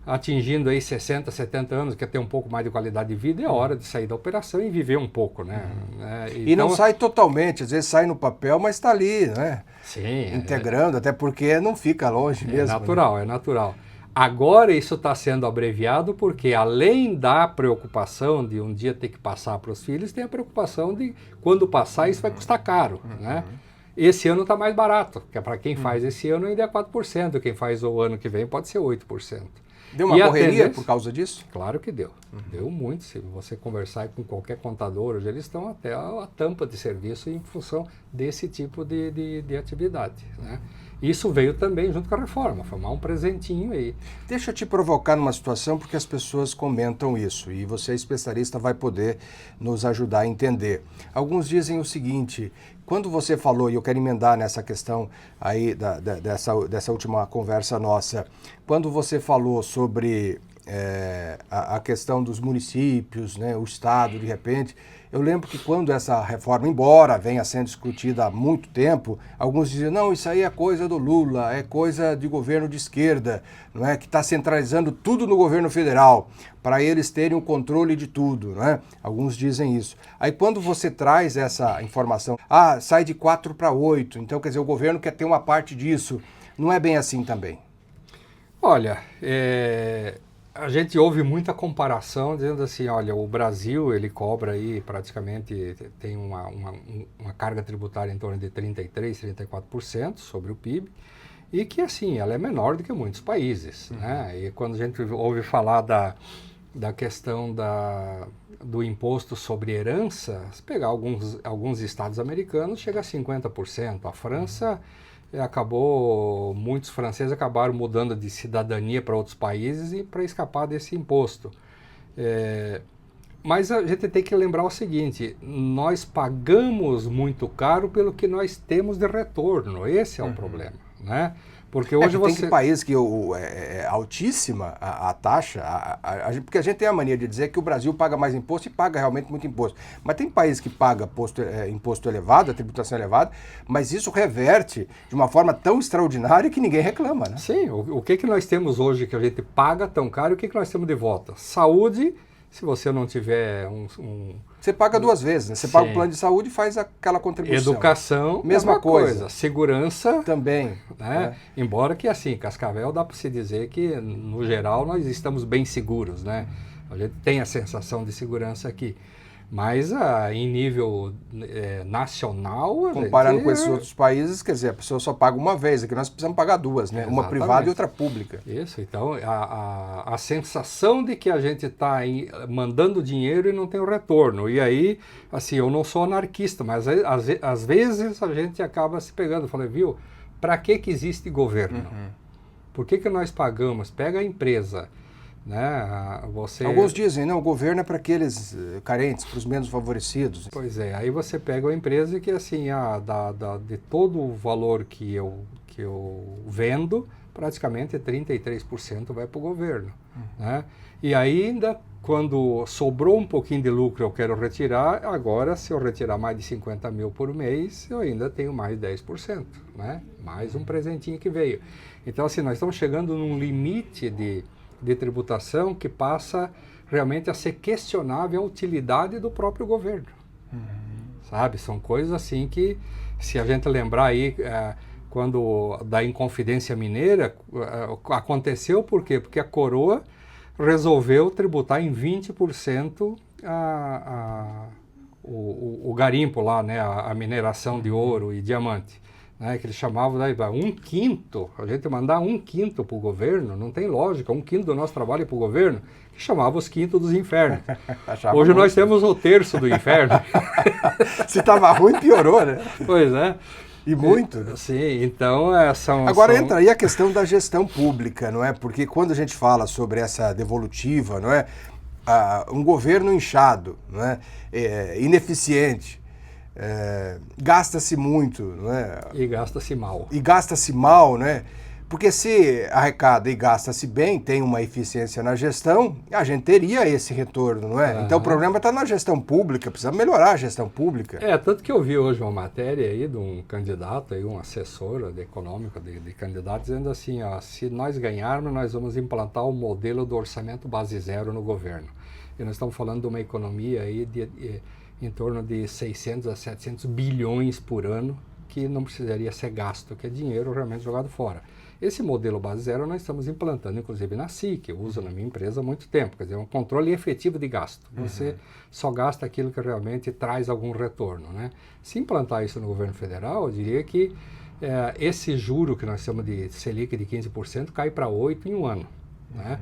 atingindo aí 60, 70 anos, quer ter um pouco mais de qualidade de vida, é hora de sair da operação e viver um pouco, né? E não sai totalmente, às vezes sai no papel, mas está ali, né? Sim. Integrando, até porque não fica longe mesmo. É natural, né? É natural. Agora isso está sendo abreviado porque, além da preocupação de um dia ter que passar para os filhos, tem a preocupação de, quando passar, isso vai custar caro. Né? Esse ano está mais barato, porque para quem faz esse ano ainda é 4%, quem faz o ano que vem pode ser 8%. Deu uma correria por causa disso? Claro que deu. Deu muito. Se você conversar com qualquer contador, hoje eles estão até a tampa de serviço em função desse tipo de atividade. Né? Isso veio também junto com a reforma, foi um presentinho aí. Deixa eu te provocar numa situação, porque as pessoas comentam isso, e você, especialista, vai poder nos ajudar a entender. Alguns dizem o seguinte: quando você falou, e eu quero emendar nessa questão aí dessa última conversa nossa, quando você falou sobre a questão dos municípios, né, o Estado, de repente. Eu lembro que quando essa reforma, embora venha sendo discutida há muito tempo, alguns diziam, não, isso aí é coisa do Lula, é coisa de governo de esquerda, não é? Que está centralizando tudo no governo federal, para eles terem o controle de tudo, não é? Alguns dizem isso. Aí quando você traz essa informação, sai de 4 para 8, então quer dizer, o governo quer ter uma parte disso. Não é bem assim também. Olha, a gente ouve muita comparação dizendo assim, olha, o Brasil ele cobra aí praticamente, tem uma carga tributária em torno de 33%, 34% sobre o PIB, e que assim, ela é menor do que muitos países, né? E quando a gente ouve falar da questão do imposto sobre herança, se pegar alguns estados americanos, chega a 50%. A França... muitos franceses acabaram mudando de cidadania para outros países e para escapar desse imposto. Mas a gente tem que lembrar o seguinte, nós pagamos muito caro pelo que nós temos de retorno, esse é o problema, né? Porque hoje tem país que é altíssima a taxa, porque a gente tem a mania de dizer que o Brasil paga mais imposto e paga realmente muito imposto. Mas tem país que paga imposto elevado, a tributação elevada, mas isso reverte de uma forma tão extraordinária que ninguém reclama, né? Sim, o que nós temos hoje que a gente paga tão caro, o que nós temos de volta? Saúde, se você não tiver Você paga duas vezes, né? Você paga o plano de saúde e faz aquela contribuição. Educação, mesma coisa. Segurança... Também. Né? Embora que, assim, Cascavel dá para se dizer que, no geral, nós estamos bem seguros, né? A gente tem a sensação de segurança aqui. Mas, em nível nacional... Comparando com esses outros países, quer dizer, a pessoa só paga uma vez. Aqui nós precisamos pagar duas, né? Exatamente. Uma privada e outra pública. Isso, então a sensação de que a gente está mandando dinheiro e não tem o retorno. E aí, assim, eu não sou anarquista, mas às vezes a gente acaba se pegando. Eu falei, viu, para que existe governo? Por que nós pagamos? Pega a empresa... Né? Alguns dizem, não, o governo é para aqueles carentes, para os menos favorecidos. Pois é, aí você pega uma empresa que assim, de todo o valor que eu vendo, praticamente 33% vai para o governo. Né? E ainda, quando sobrou um pouquinho de lucro eu quero retirar, agora se eu retirar mais de 50 mil por mês, eu ainda tenho mais 10%. Né? Mais um presentinho que veio. Então assim, nós estamos chegando num limite de tributação que passa realmente a ser questionável a utilidade do próprio governo. Sabe? São coisas assim que, se a gente lembrar aí, quando da Inconfidência Mineira, aconteceu por quê? Porque a coroa resolveu tributar em 20% o garimpo lá, né? A mineração de ouro e diamante. Né, que eles chamavam de 1/5, a gente mandar 1/5 para o governo, não tem lógica, 1/5 do nosso trabalho para o governo, que chamava os quintos dos infernos. Hoje nós temos o terço do inferno. Se estava ruim, piorou, né? Pois é. E muito. Né? Sim, então Agora entra aí a questão da gestão pública, não é? Porque quando a gente fala sobre essa devolutiva, não é? Um governo inchado, não é? Ineficiente, gasta-se muito, não é? E gasta-se mal. E gasta-se mal, né? Porque se arrecada e gasta-se bem, tem uma eficiência na gestão, a gente teria esse retorno, não é? Então o problema está na gestão pública, precisa melhorar a gestão pública. Tanto que eu vi hoje uma matéria aí de um candidato, aí, um assessor econômico de candidato, dizendo assim, ó, se nós ganharmos, nós vamos implantar o modelo do orçamento base zero no governo. E nós estamos falando de uma economia aí em torno de 600 a 700 bilhões por ano, que não precisaria ser gasto, que é dinheiro realmente jogado fora. Esse modelo base zero nós estamos implantando, inclusive na SIC, eu uso na minha empresa há muito tempo, quer dizer, um controle efetivo de gasto. Você só gasta aquilo que realmente traz algum retorno. Né? Se implantar isso no governo federal, eu diria que esse juro que nós chamamos de Selic de 15% cai para 8% em um ano. Né?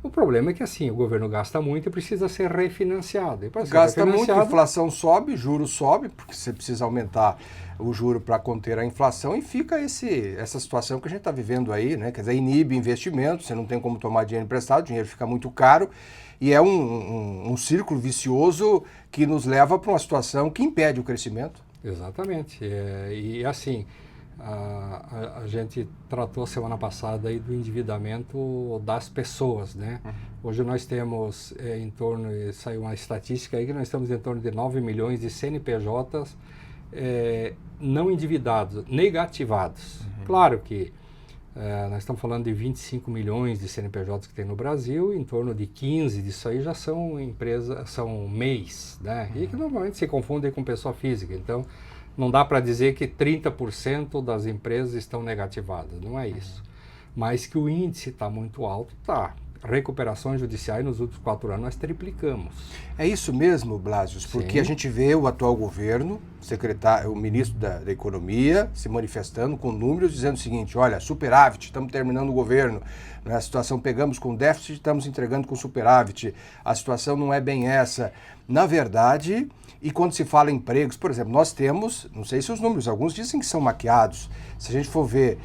O problema é que assim, o governo gasta muito e precisa ser refinanciado. E gasta muito, a inflação sobe, juro sobe, porque você precisa aumentar o juro para conter a inflação e fica essa situação que a gente está vivendo aí, né? Quer dizer, inibe investimento, você não tem como tomar dinheiro emprestado, o dinheiro fica muito caro e é um círculo vicioso que nos leva para uma situação que impede o crescimento. Exatamente. E assim, a gente tratou semana passada aí do endividamento das pessoas, né? Hoje nós temos em torno, saiu uma estatística aí que nós estamos em torno de 9 milhões de CNPJs não endividados, negativados. Claro que nós estamos falando de 25 milhões de CNPJs que tem no Brasil, em torno de 15 disso aí já são empresas, são MEIs, né? E que normalmente se confundem com pessoa física. Então, não dá para dizer que 30% das empresas estão negativadas, não é isso. Mas que o índice está muito alto, tá. Recuperações judiciais nos últimos 4 anos nós triplicamos. É isso mesmo, Blasius, porque a gente vê o atual governo, o ministro da Economia, se manifestando com números, dizendo o seguinte: olha, superávit, estamos terminando o governo, né? A situação pegamos com déficit, estamos entregando com superávit, a situação não é bem essa. Na verdade, e quando se fala em empregos, por exemplo, nós temos, não sei se os números, alguns dizem que são maquiados, se a gente for ver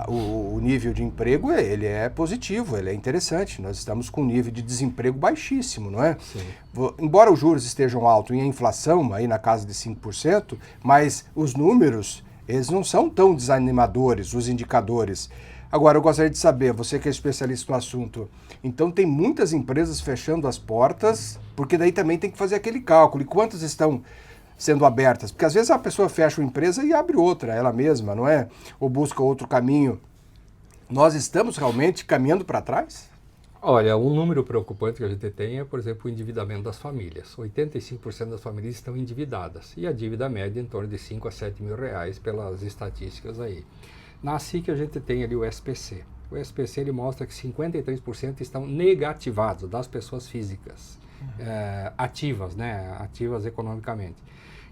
o nível de emprego, ele é positivo, ele é interessante. Nós estamos com um nível de desemprego baixíssimo, não é? Sim. Embora os juros estejam altos e a inflação aí na casa de 5%, mas os números, eles não são tão desanimadores, os indicadores. Agora, eu gostaria de saber, você que é especialista no assunto, então tem muitas empresas fechando as portas, porque daí também tem que fazer aquele cálculo. E quantas estão sendo abertas? Porque às vezes a pessoa fecha uma empresa e abre outra, ela mesma, não é? Ou busca outro caminho. Nós estamos realmente caminhando para trás? Olha, um número preocupante que a gente tem é, por exemplo, o endividamento das famílias. 85% das famílias estão endividadas. E a dívida média em torno de 5 a 7 mil reais pelas estatísticas aí. Na SIC a gente tem ali o SPC. O SPC ele mostra que 53% estão negativados das pessoas físicas, ativas, né? Ativas economicamente.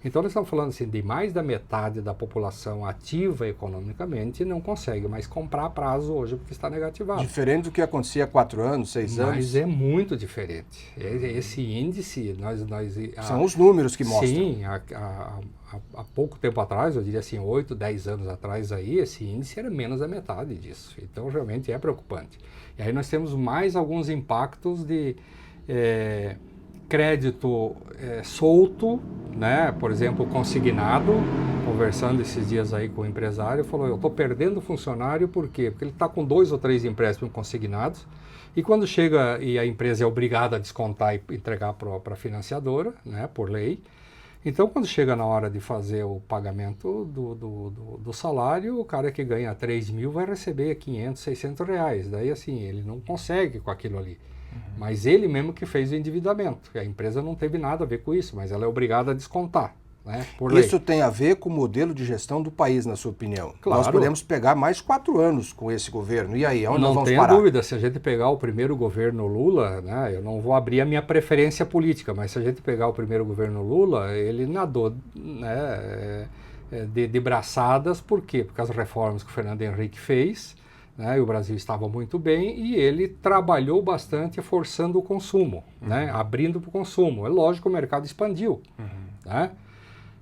Então nós estamos falando assim, de mais da metade da população ativa economicamente não consegue mais comprar a prazo hoje porque está negativado. Diferente do que acontecia há 4 anos, 6 anos. Mas é muito diferente. Esse índice, são os números que mostram. Sim, há pouco tempo atrás, eu diria assim, 8, 10 anos atrás aí, esse índice era menos da metade disso. Então realmente é preocupante. E aí nós temos mais alguns impactos de crédito solto, né? Por exemplo, consignado. Conversando esses dias aí com o empresário, falou: eu estou perdendo funcionário, por quê? Porque ele está com 2 ou 3 empréstimos consignados, e quando chega e a empresa é obrigada a descontar e entregar para a financiadora, né, por lei, então quando chega na hora de fazer o pagamento do salário, o cara que ganha 3 mil vai receber 500, 600 reais, daí assim, ele não consegue com aquilo ali. Mas ele mesmo que fez o endividamento, a empresa não teve nada a ver com isso, mas ela é obrigada a descontar. Né, por lei. Isso tem a ver com o modelo de gestão do país, na sua opinião? Claro. Nós podemos pegar mais 4 anos com esse governo. E aí, onde nós vamos parar? Não tenha dúvida, se a gente pegar o primeiro governo Lula, né, eu não vou abrir a minha preferência política, mas se a gente pegar o primeiro governo Lula, ele nadou, né, de braçadas. Por quê? Porque as reformas que o Fernando Henrique fez, né, e o Brasil estava muito bem, e ele trabalhou bastante forçando o consumo, né, abrindo para o consumo. É lógico que o mercado expandiu. Né?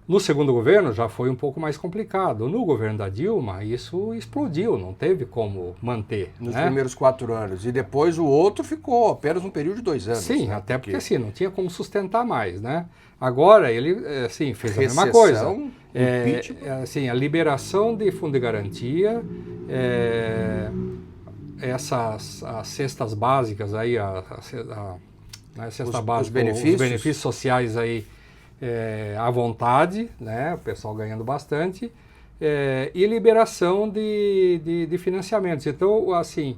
No segundo governo já foi um pouco mais complicado. No governo da Dilma, isso explodiu, não teve como manter. Nos né? primeiros 4 anos. E depois o outro ficou apenas um período de 2 anos. Sim, né? até porque assim, não tinha como sustentar mais. Né? Agora ele fez a mesma coisa. Assim, a liberação de fundo de garantia, as cestas básicas, aí, a cesta básica, os benefícios sociais aí, à vontade, né? O pessoal ganhando bastante, e liberação de financiamentos. Então, assim,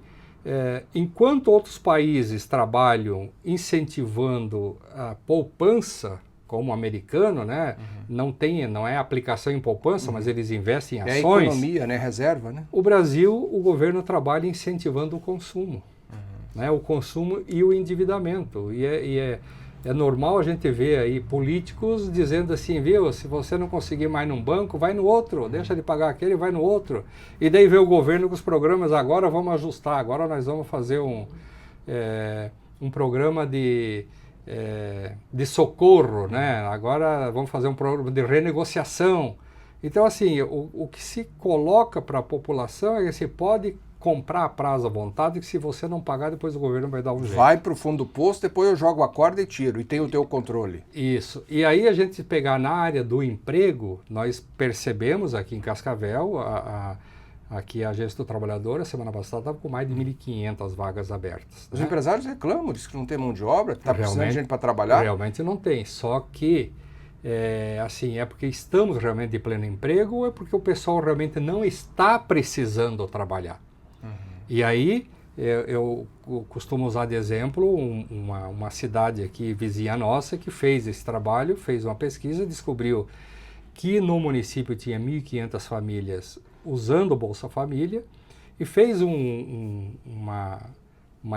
enquanto outros países trabalham incentivando a poupança, como o americano, né? Não é aplicação em poupança, mas eles investem em ações. É a economia, né? Reserva, né? O Brasil, o governo trabalha incentivando o consumo, né? O consumo e o endividamento. É normal a gente ver aí políticos dizendo assim, viu, se você não conseguir mais num banco, vai no outro, deixa de pagar aquele, vai no outro. E daí vê o governo com os programas, agora vamos ajustar, agora nós vamos fazer um programa de socorro, né? Agora vamos fazer um programa de renegociação. Então, assim, o que se coloca para a população é que se pode comprar a prazo à vontade, que se você não pagar, depois o governo vai dar um jeito. Vai para o fundo do poço, depois eu jogo a corda e tiro, e tem o teu controle. Isso. E aí a gente pegar na área do emprego, nós percebemos aqui em Cascavel, aqui a Agência do Trabalhador, a semana passada estava com mais de 1.500 vagas abertas. Os né? empresários reclamam, dizem que não tem mão de obra, está precisando de gente para trabalhar. Realmente não tem, só que assim, é porque estamos realmente de pleno emprego ou é porque o pessoal realmente não está precisando trabalhar? E aí, eu costumo usar de exemplo uma cidade aqui vizinha nossa que fez esse trabalho, fez uma pesquisa, descobriu que no município tinha 1.500 famílias usando o Bolsa Família e fez uma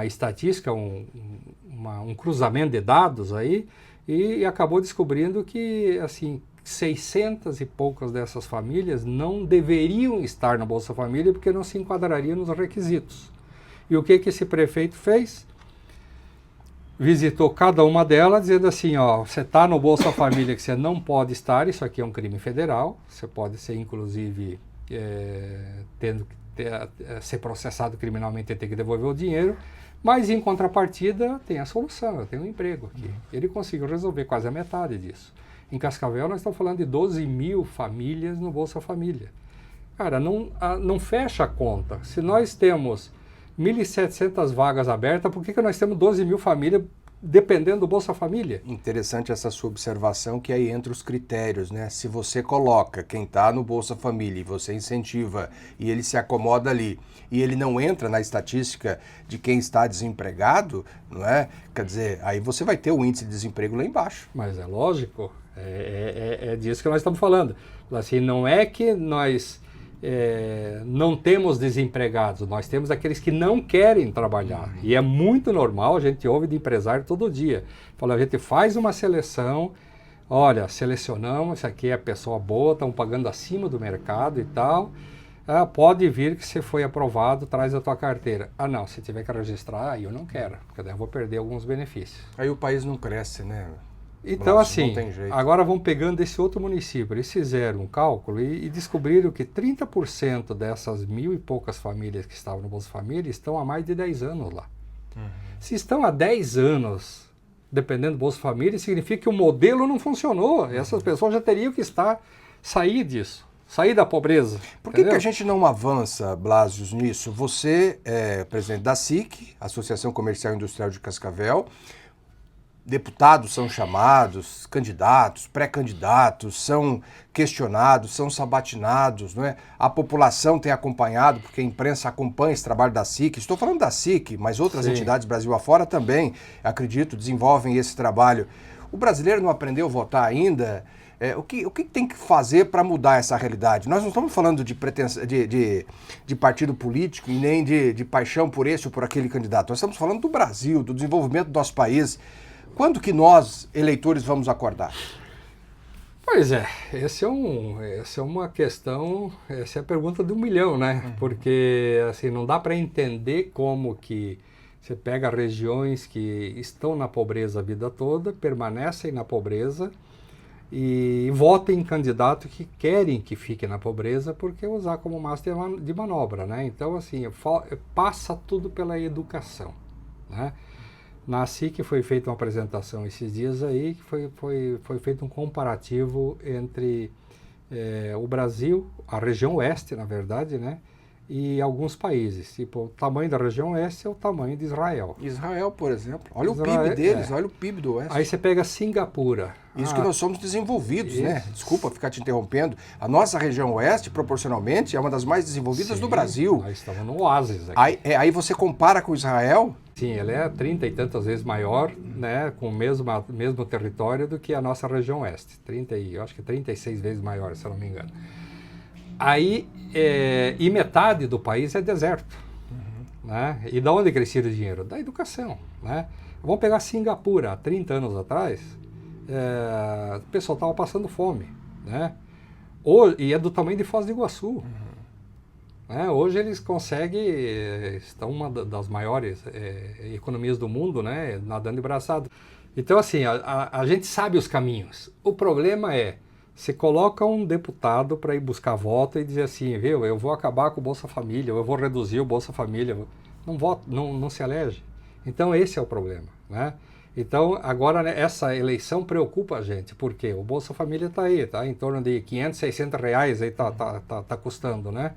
estatística, um cruzamento de dados aí e acabou descobrindo que, assim, 600 e poucas dessas famílias não deveriam estar na Bolsa Família porque não se enquadrariam nos requisitos. E o que esse prefeito fez? Visitou cada uma delas dizendo assim, ó, você está no Bolsa Família que você não pode estar, isso aqui é um crime federal, você pode ser inclusive tendo que ser processado criminalmente e ter que devolver o dinheiro, mas em contrapartida tem a solução, eu tenho um emprego aqui. Ele conseguiu resolver quase a metade disso. Em Cascavel, nós estamos falando de 12 mil famílias no Bolsa Família. Cara, não fecha a conta. Se nós temos 1.700 vagas abertas, por que nós temos 12 mil famílias dependendo do Bolsa Família? Interessante essa sua observação, que aí entra os critérios, né? Se você coloca quem está no Bolsa Família e você incentiva e ele se acomoda ali e ele não entra na estatística de quem está desempregado, não é? Quer dizer, aí você vai ter o índice de desemprego lá embaixo. Mas é lógico, é disso que nós estamos falando. Assim, não é que nós não temos desempregados, nós temos aqueles que não querem trabalhar. E é muito normal, a gente ouve de empresário todo dia. Fala, a gente faz uma seleção, olha, selecionamos, isso aqui é pessoa boa, estão pagando acima do mercado e tal. Pode vir que você foi aprovado, traz a tua carteira. Ah, não, se tiver que registrar, aí eu não quero, porque daí eu vou perder alguns benefícios. Aí o país não cresce, né? Então, assim, agora vamos pegando esse outro município. Eles fizeram um cálculo e descobriram que 30% dessas 1.000 e poucas famílias que estavam no Bolsa Família estão há mais de 10 anos lá. Se estão há 10 anos dependendo do Bolsa Família, significa que o modelo não funcionou. Essas pessoas já teriam que sair disso. Sair da pobreza. Por que a gente não avança, Blasius, nisso? Você é presidente da SIC, Associação Comercial e Industrial de Cascavel. Deputados são chamados, candidatos, pré-candidatos, são questionados, são sabatinados, não é? A população tem acompanhado, porque a imprensa acompanha esse trabalho da SIC. Estou falando da SIC, mas outras entidades Brasil afora também, acredito, desenvolvem esse trabalho. O brasileiro não aprendeu a votar ainda? O que tem que fazer para mudar essa realidade? Nós não estamos falando de partido político e nem de paixão por esse ou por aquele candidato. Nós estamos falando do Brasil, do desenvolvimento do nosso país. Quando que nós, eleitores, vamos acordar? Pois é, essa é uma questão, essa é a pergunta de 1 milhão, né? Porque assim, não dá para entender como que você pega regiões que estão na pobreza a vida toda, permanecem na pobreza e votem em candidatos que querem que fique na pobreza porque usar como massa de manobra, né? Então, assim, passa tudo pela educação, né? Na SIC foi feita uma apresentação esses dias aí, que foi feito um comparativo entre o Brasil, a região oeste, na verdade, né? E alguns países. Tipo, o tamanho da região oeste é o tamanho de Israel. Israel, por exemplo. Olha o PIB deles, olha o PIB do oeste. Aí você pega Singapura. Isso que nós somos desenvolvidos, né? Desculpa ficar te interrompendo. A nossa região oeste, proporcionalmente, é uma das mais desenvolvidas do Brasil. Nós estamos no oásis aqui. Aí você compara com Israel? Sim, ele é 30 e tantas vezes maior, né, com o mesmo território do que a nossa região oeste. Eu acho que 36 vezes maior, se eu não me engano. Aí, e metade do país é deserto. Né? E da onde crescia o dinheiro? Da educação. Né? Vamos pegar Singapura, há 30 anos atrás, o pessoal estava passando fome. Né? E é do tamanho de Foz do Iguaçu. Hoje eles estão uma das maiores economias do mundo, né, nadando de braçada. Então, assim, a gente sabe os caminhos. O problema é, Você coloca um deputado para ir buscar voto e dizer assim, viu, eu vou acabar com o Bolsa Família, eu vou reduzir o Bolsa Família. Não vota, não se elege. Então esse é o problema, né? Então agora, né, essa eleição preocupa a gente, porque o Bolsa Família está aí, tá em torno de 500, 600 reais aí tá custando, né?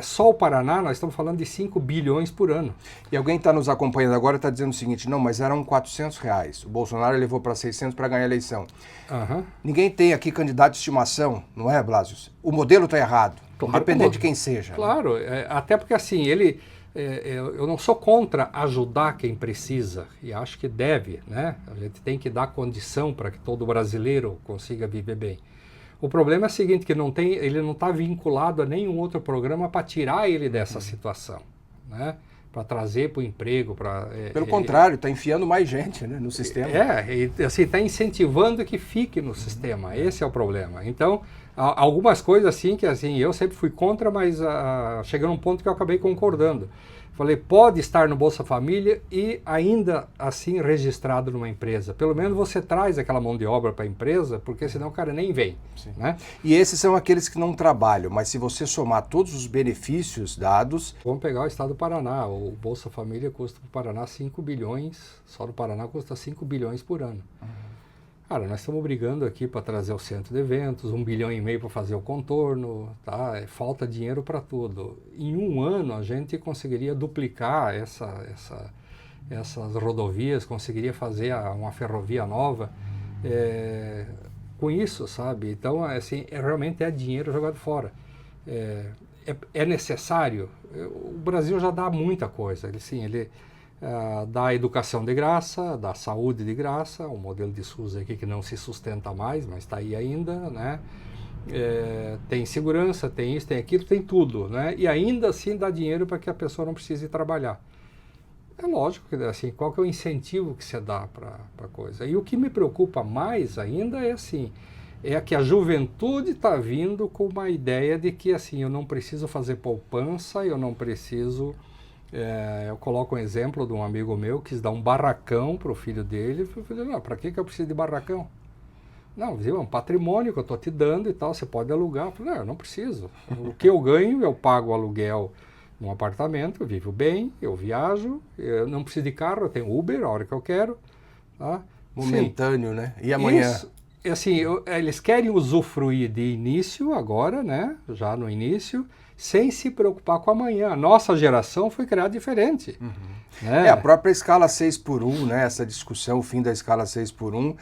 Só o Paraná, nós estamos falando de 5 bilhões por ano. E alguém está nos acompanhando agora está dizendo o seguinte, não, mas eram 400 reais. O Bolsonaro levou para 600 para ganhar a eleição. Ninguém tem aqui candidato de estimação, não é, Blasius? O modelo está errado, claro, independente de quem seja. Claro, até porque assim, eu não sou contra ajudar quem precisa, e acho que deve, né? A gente tem que dar condição para que todo brasileiro consiga viver bem. O problema é o seguinte, que ele não está vinculado a nenhum outro programa para tirar ele dessa situação, né? Para trazer para o emprego. Pelo contrário, está enfiando mais gente, né, no sistema. Assim, está incentivando que fique no sistema, esse é o problema. Então, algumas coisas assim, que assim, eu sempre fui contra, mas chegou num ponto que eu acabei concordando. Falei, pode estar no Bolsa Família e ainda assim registrado numa empresa. Pelo menos você traz aquela mão de obra para a empresa, porque senão o cara nem vem. Né? E esses são aqueles que não trabalham, mas se você somar todos os benefícios dados... Vamos pegar o estado do Paraná. O Bolsa Família custa para o Paraná 5 bilhões, só no Paraná custa 5 bilhões por ano. Cara, nós estamos brigando aqui para trazer o centro de eventos, 1,5 bilhão para fazer o contorno, tá? Falta dinheiro para tudo. Em um ano a gente conseguiria duplicar essas rodovias, conseguiria fazer uma ferrovia nova com isso, sabe? Então, assim, realmente é dinheiro jogado fora. É necessário. O Brasil já dá muita coisa. Ele dá educação de graça, dá saúde de graça, um modelo de SUS aqui que não se sustenta mais, mas está aí ainda, né? Tem segurança, tem isso, tem aquilo, tem tudo, né? E ainda assim dá dinheiro para que a pessoa não precise trabalhar. É lógico que assim, qual que é o incentivo que você dá para a coisa? E o que me preocupa mais ainda é assim, que a juventude está vindo com uma ideia de que assim, eu não preciso fazer poupança, eu não preciso... eu coloco um exemplo de um amigo meu que quis dar um barracão para o filho dele. Eu falei, não, para que eu preciso de barracão? Não, viu, é um patrimônio que eu estou te dando e tal, você pode alugar. Eu falei, não, eu não preciso. O que eu ganho, eu pago o aluguel num apartamento, eu vivo bem, eu viajo, eu não preciso de carro, eu tenho Uber a hora que eu quero. Tá? Momentâneo, né? E amanhã? Isso, assim, eles querem usufruir de início agora, né? Já no início, sem se preocupar com amanhã. A nossa geração foi criada diferente. A própria escala 6x1, né? Essa discussão, o fim da escala 6x1,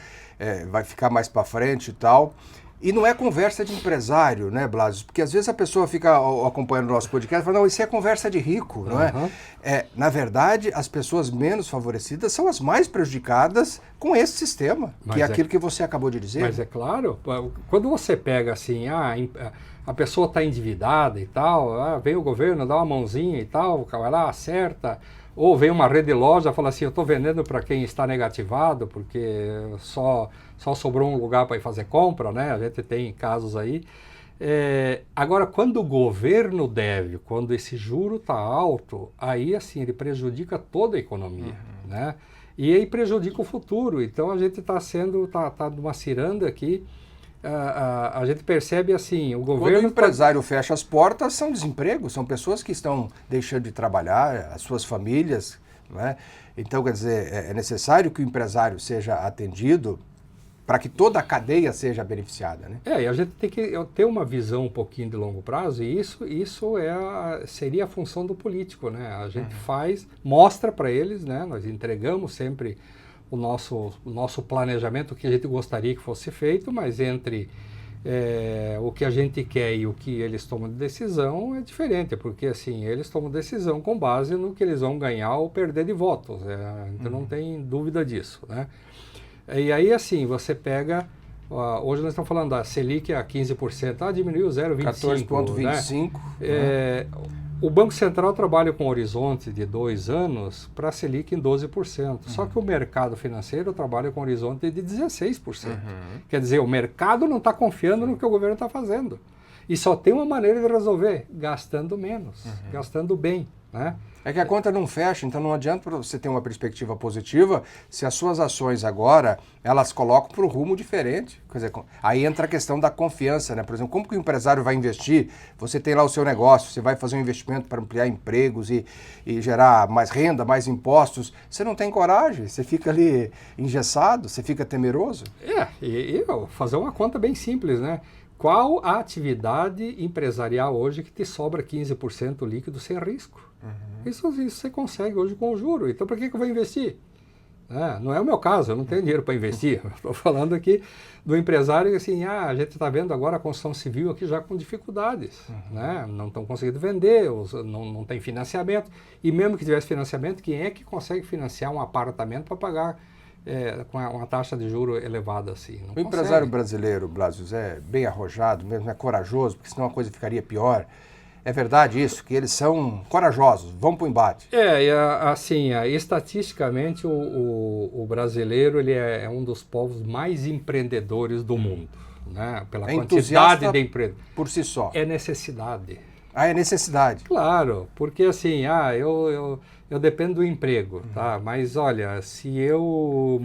vai ficar mais para frente e tal. E não é conversa de empresário, né, Blasius? Porque às vezes a pessoa fica acompanhando o nosso podcast e fala, não, isso é conversa de rico, não é? Na verdade, as pessoas menos favorecidas são as mais prejudicadas com esse sistema, que é aquilo que você acabou de dizer. Mas é claro, quando você pega assim, a pessoa está endividada e tal, vem o governo, dá uma mãozinha e tal, vai lá, acerta, ou vem uma rede de loja e fala assim, eu estou vendendo para quem está negativado, porque só sobrou um lugar para ir fazer compra, né? A gente tem casos aí. Agora, quando o governo deve, quando esse juro está alto, aí assim, ele prejudica toda a economia, né? E aí prejudica o futuro. Então a gente está numa ciranda aqui. A gente percebe assim, o governo... Quando o empresário fecha as portas, são desemprego, são pessoas que estão deixando de trabalhar, as suas famílias, não é? Então, quer dizer, é necessário que o empresário seja atendido para que toda a cadeia seja beneficiada, né? E a gente tem que ter uma visão um pouquinho de longo prazo, e isso seria a função do político, né? A gente mostra para eles, né? Nós entregamos sempre o nosso planejamento, o que a gente gostaria que fosse feito, mas entre o que a gente quer e o que eles tomam de decisão é diferente, porque assim, eles tomam decisão com base no que eles vão ganhar ou perder de votos, então não tem dúvida disso, né? E aí assim, você pega, hoje nós estamos falando da Selic a 15%, diminuiu 0,25%. 14,25%. Né? O Banco Central trabalha com um horizonte de 2 anos para a Selic em 12%. Só que o mercado financeiro trabalha com um horizonte de 16%. Quer dizer, o mercado não está confiando no que o governo está fazendo. E só tem uma maneira de resolver, gastando menos, gastando bem, né? É que a conta não fecha, então não adianta você ter uma perspectiva positiva se as suas ações agora, elas colocam para um rumo diferente. Quer dizer, aí entra a questão da confiança, né? Por exemplo, como que o empresário vai investir? Você tem lá o seu negócio, você vai fazer um investimento para ampliar empregos e gerar mais renda, mais impostos. Você não tem coragem, você fica ali engessado, você fica temeroso. E fazer uma conta bem simples, né? Qual a atividade empresarial hoje que te sobra 15% líquido sem risco? Isso você consegue hoje com o juro. Então, por que eu vou investir? Não é o meu caso, eu não tenho dinheiro para investir. Estou falando aqui do empresário assim, a gente está vendo agora a construção civil aqui já com dificuldades. Né? Não estão conseguindo vender, não tem financiamento. E mesmo que tivesse financiamento, quem é que consegue financiar um apartamento para pagar com uma taxa de juro elevada assim? Não o empresário brasileiro, Blasius, é bem arrojado mesmo, é corajoso, porque senão a coisa ficaria pior. É verdade isso, que eles são corajosos, vão para o embate. Estatisticamente o brasileiro ele é um dos povos mais empreendedores do mundo, né? Pela quantidade de emprego. Por si só. É necessidade. É necessidade. Claro, porque assim, eu dependo do emprego, tá? Mas olha, se eu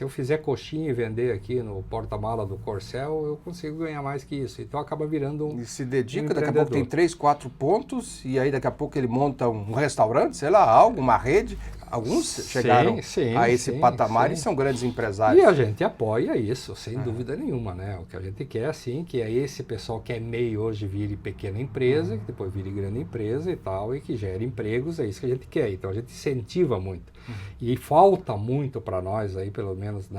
fizer coxinha e vender aqui no porta-mala do Corcel, eu consigo ganhar mais que isso. Então acaba virando um. E se dedica, daqui a pouco tem 3, 4 pontos, e aí daqui a pouco ele monta um restaurante, sei lá, algo, uma rede. Alguns chegaram a esse patamar e são grandes empresários. E a gente apoia isso, sem dúvida nenhuma, né? O que a gente quer, assim, que é esse pessoal que é MEI hoje vire pequena empresa, que depois vire grande empresa e tal, e que gere empregos, é isso que a gente quer. Então a gente incentiva muito. E falta muito para nós aí, pelo menos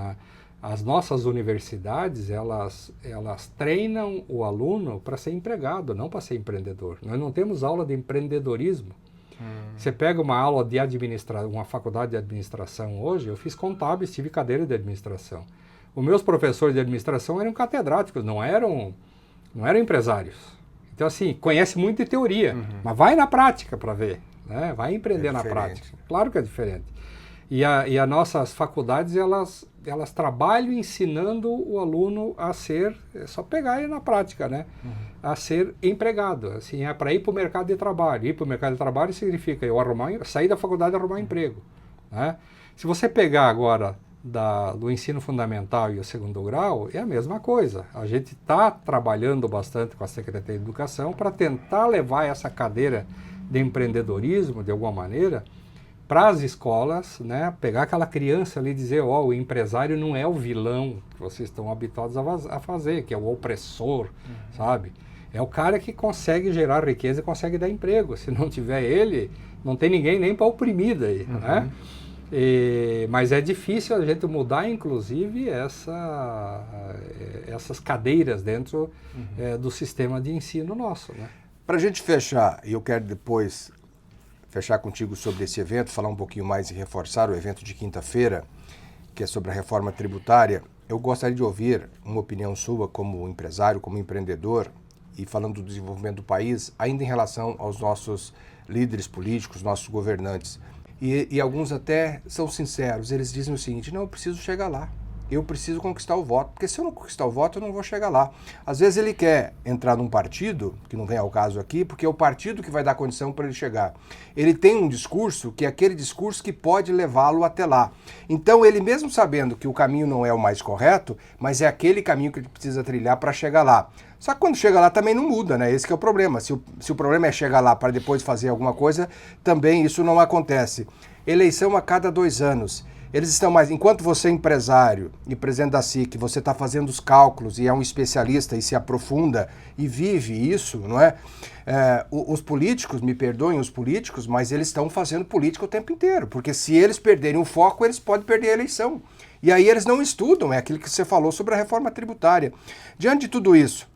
as nossas universidades, elas treinam o aluno para ser empregado, não para ser empreendedor. Nós não temos aula de empreendedorismo. Você pega uma aula de administração, uma faculdade de administração hoje, eu fiz contábeis, tive cadeira de administração. Os meus professores de administração eram catedráticos, não eram empresários. Então, assim, conhece muito de teoria, mas vai na prática para ver, né? Vai empreender na prática. Claro que é diferente. E as nossas faculdades, elas trabalham ensinando o aluno a ser, é só pegar aí na prática, né? A ser empregado. Assim, é para ir para o mercado de trabalho. Ir para o mercado de trabalho significa eu sair da faculdade e arrumar um emprego. Né? Se você pegar agora do ensino fundamental e o segundo grau, é a mesma coisa. A gente está trabalhando bastante com a Secretaria de Educação para tentar levar essa cadeira de empreendedorismo, de alguma maneira, para as escolas, né, pegar aquela criança ali e dizer, o empresário não é o vilão que vocês estão habituados a fazer, que é o opressor, sabe? É o cara que consegue gerar riqueza e consegue dar emprego. Se não tiver ele, não tem ninguém nem para oprimir daí, né? Mas é difícil a gente mudar, inclusive, essas cadeiras dentro do sistema de ensino nosso, né? Para a gente fechar, e eu quero depois fechar contigo sobre esse evento, falar um pouquinho mais e reforçar o evento de quinta-feira, que é sobre a reforma tributária, eu gostaria de ouvir uma opinião sua como empresário, como empreendedor, e falando do desenvolvimento do país, ainda em relação aos nossos líderes políticos, nossos governantes. E alguns até são sinceros, eles dizem o seguinte, não, eu preciso chegar lá. Eu preciso conquistar o voto, porque se eu não conquistar o voto, eu não vou chegar lá. Às vezes ele quer entrar num partido, que não vem ao caso aqui, porque é o partido que vai dar condição para ele chegar. Ele tem um discurso que é aquele discurso que pode levá-lo até lá. Então ele mesmo sabendo que o caminho não é o mais correto, mas é aquele caminho que ele precisa trilhar para chegar lá. Só que quando chega lá também não muda, né? Esse que é o problema. Se o problema é chegar lá para depois fazer alguma coisa, também isso não acontece. Eleição a cada 2 anos. Eles estão mais... Enquanto você é empresário e presidente da SIC, você está fazendo os cálculos e é um especialista e se aprofunda e vive isso, não é? Os políticos, me perdoem os políticos, mas eles estão fazendo política o tempo inteiro, porque se eles perderem o foco, eles podem perder a eleição. E aí eles não estudam, é aquilo que você falou sobre a reforma tributária. Diante de tudo isso,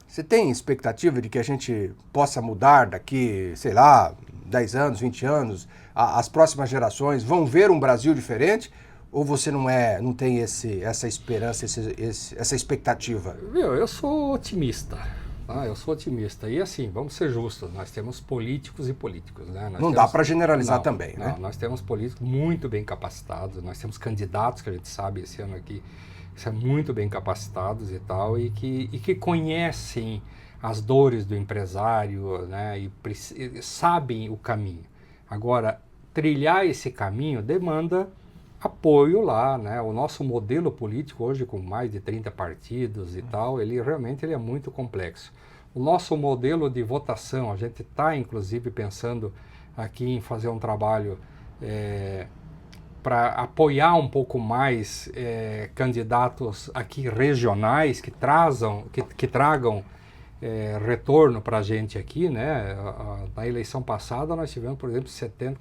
você tem expectativa de que a gente possa mudar daqui, sei lá, 10 anos, 20 anos, as próximas gerações vão ver um Brasil diferente? Ou você não tem essa esperança, essa expectativa? Eu sou otimista. Tá? Eu sou otimista. E assim, vamos ser justos, nós temos políticos e políticos. Né? Não dá para generalizar também, né? Não, nós temos políticos muito bem capacitados, nós temos candidatos que a gente sabe esse ano aqui, que são muito bem capacitados e tal, e que conhecem as dores do empresário, né, e sabem o caminho. Agora, trilhar esse caminho demanda apoio lá, né? O nosso modelo político hoje, com mais de 30 partidos e tal, ele realmente é muito complexo. O nosso modelo de votação, a gente está inclusive pensando aqui em fazer um trabalho para apoiar um pouco mais candidatos aqui regionais que tragam retorno para a gente aqui, né? Na eleição passada nós tivemos, por exemplo,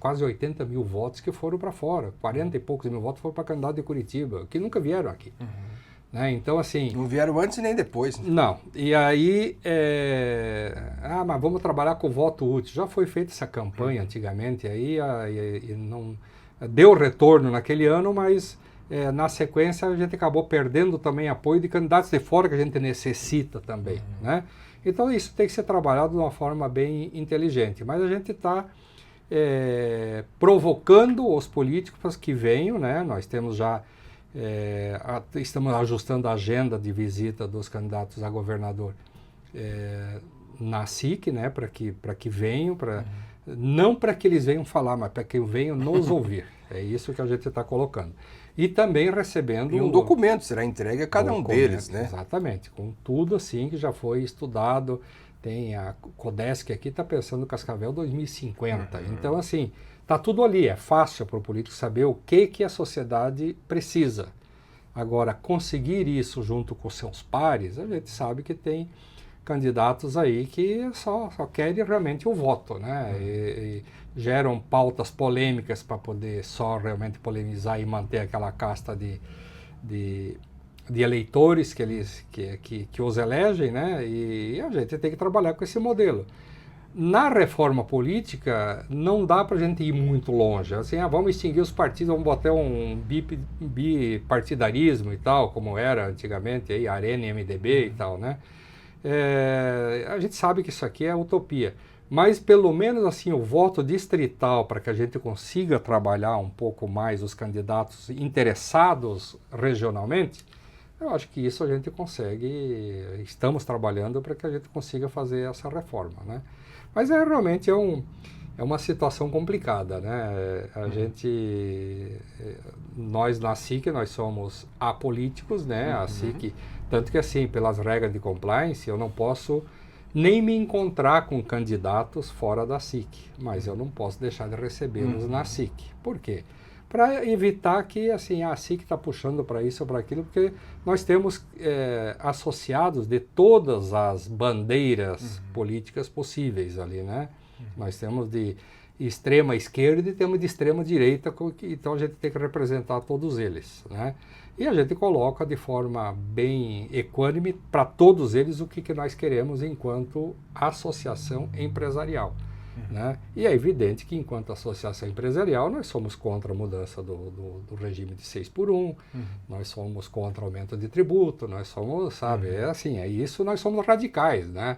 quase 80 mil votos que foram para fora, 40 e poucos mil votos foram para candidato de Curitiba, que nunca vieram aqui. Né? Então, assim... Não vieram antes nem depois. Né? Não. E aí, mas vamos trabalhar com o voto útil. Já foi feita essa campanha antigamente, aí e não deu retorno naquele ano, mas na sequência a gente acabou perdendo também apoio de candidatos de fora que a gente necessita também, né? Então isso tem que ser trabalhado de uma forma bem inteligente, mas a gente está provocando os políticos para que venham, né? Nós temos já, estamos ajustando a agenda de visita dos candidatos a governador na SIC, né? Para que venham, não para que eles venham falar, mas para que venham nos ouvir. É isso que a gente está colocando. E também recebendo... E um documento será entregue a cada um deles, né? Exatamente, com tudo assim que já foi estudado. Tem a Codesc aqui, está pensando Cascavel 2050. Então, assim, está tudo ali. É fácil para o político saber o que a sociedade precisa. Agora, conseguir isso junto com seus pares, a gente sabe que tem candidatos aí que só querem realmente o voto, né? E geram pautas polêmicas para poder só realmente polemizar e manter aquela casta de eleitores que os elegem, né? E a gente tem que trabalhar com esse modelo. Na reforma política, não dá para a gente ir muito longe. Assim, vamos extinguir os partidos, vamos botar um bipartidarismo e tal, como era antigamente, aí, Arena e MDB e tal, né? A gente sabe que isso aqui é utopia, mas pelo menos assim o voto distrital para que a gente consiga trabalhar um pouco mais os candidatos interessados regionalmente, eu acho que isso a gente consegue, estamos trabalhando para que a gente consiga fazer essa reforma, né? Mas realmente é uma situação complicada, né? Nós na SIC, nós somos apolíticos, né? A SIC, tanto que assim, pelas regras de compliance, eu não posso nem me encontrar com candidatos fora da SIC, mas eu não posso deixar de recebê-los na SIC. Por quê? Para evitar que assim, a SIC está puxando para isso ou para aquilo, porque nós temos associados de todas as bandeiras políticas possíveis ali, né? Nós temos de extrema esquerda e temos de extrema direita, então a gente tem que representar todos eles, né? E a gente coloca de forma bem equânime para todos eles o que nós queremos enquanto associação empresarial. Né? E é evidente que enquanto associação empresarial nós somos contra a mudança do regime de 6x1, nós somos contra o aumento de tributo, nós somos, sabe, isso nós somos radicais, né?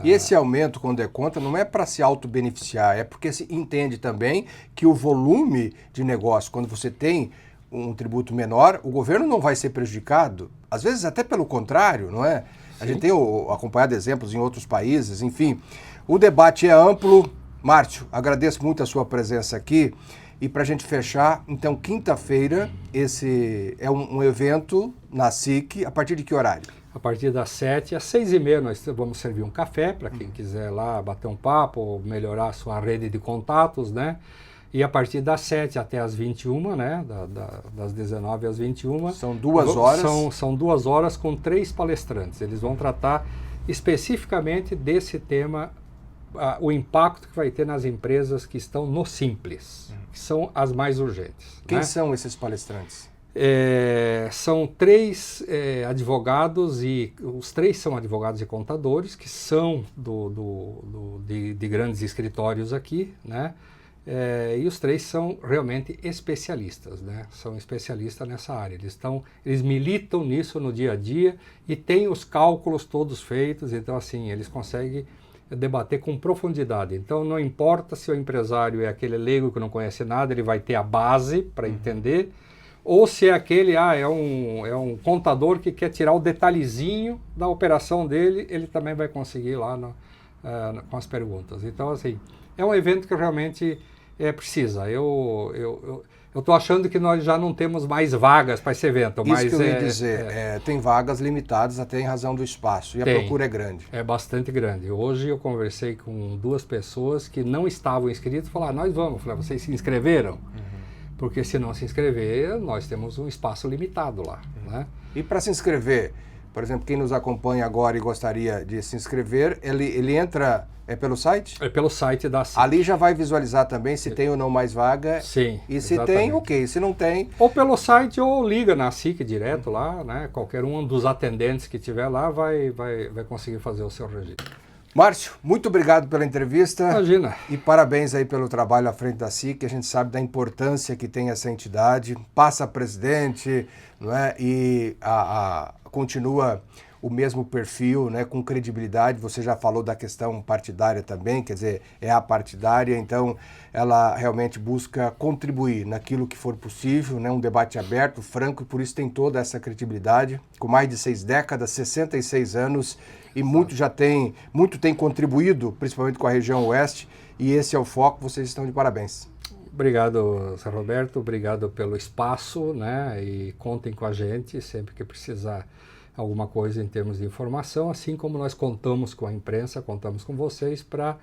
E esse aumento, quando é contra, não é para se auto-beneficiar, é porque se entende também que o volume de negócio, quando você tem um tributo menor, o governo não vai ser prejudicado, às vezes até pelo contrário, não é? Sim. A gente tem acompanhado exemplos em outros países, enfim. O debate é amplo. Márcio, agradeço muito a sua presença aqui. E para a gente fechar, então, quinta-feira, esse é um evento na SIC, a partir de que horário? A partir das 7 às 6h30 nós vamos servir um café para quem quiser lá bater um papo, melhorar a sua rede de contatos, né? E a partir das 7 até as 21, né? Das 19 às 21. São 2 horas? São 2 horas com 3 palestrantes. Eles vão tratar especificamente desse tema, o impacto que vai ter nas empresas que estão no Simples, que são as mais urgentes. Quem né? são esses palestrantes? São 3 advogados, e os 3 são advogados e contadores, que são de grandes escritórios aqui, né? E os 3 são realmente especialistas, né? São especialistas nessa área. Eles militam nisso no dia a dia e têm os cálculos todos feitos, então assim, eles conseguem debater com profundidade. Então não importa se o empresário é aquele leigo que não conhece nada, ele vai ter a base para entender. ou se é aquele, é um contador que quer tirar o detalhezinho da operação dele, ele também vai conseguir lá com as perguntas. Então, assim, é um evento que realmente precisa. Eu estou achando que nós já não temos mais vagas para esse evento. Isso mas que eu ia dizer, tem vagas limitadas até em razão do espaço, e a procura é grande. É bastante grande. Hoje eu conversei com 2 pessoas que não estavam inscritas e falaram, nós vamos. Eu falei, vocês se inscreveram? Porque se não se inscrever, nós temos um espaço limitado lá. Né? E para se inscrever, por exemplo, quem nos acompanha agora e gostaria de se inscrever, ele entra pelo site? É pelo site da SIC. Ali já vai visualizar também se tem ou não mais vaga. Sim, e se tem, ok. Se não tem... Ou pelo site ou liga na SIC direto lá, né? Qualquer um dos atendentes que tiver lá vai conseguir fazer o seu registro. Márcio, muito obrigado pela entrevista. Imagina. E parabéns aí pelo trabalho à frente da SIC. A gente sabe da importância que tem essa entidade. Passa a presidente, não é? E continua o mesmo perfil, né, com credibilidade. Você já falou da questão partidária também, quer dizer, é apartidária, então ela realmente busca contribuir naquilo que for possível, né, um debate aberto, franco, e por isso tem toda essa credibilidade, com mais de 6 décadas, 66 anos, e muito tem contribuído, principalmente com a região oeste, e esse é o foco. Vocês estão de parabéns. Obrigado, Zé Roberto, obrigado pelo espaço, né, e contem com a gente sempre que precisar alguma coisa em termos de informação, assim como nós contamos com a imprensa, contamos com vocês para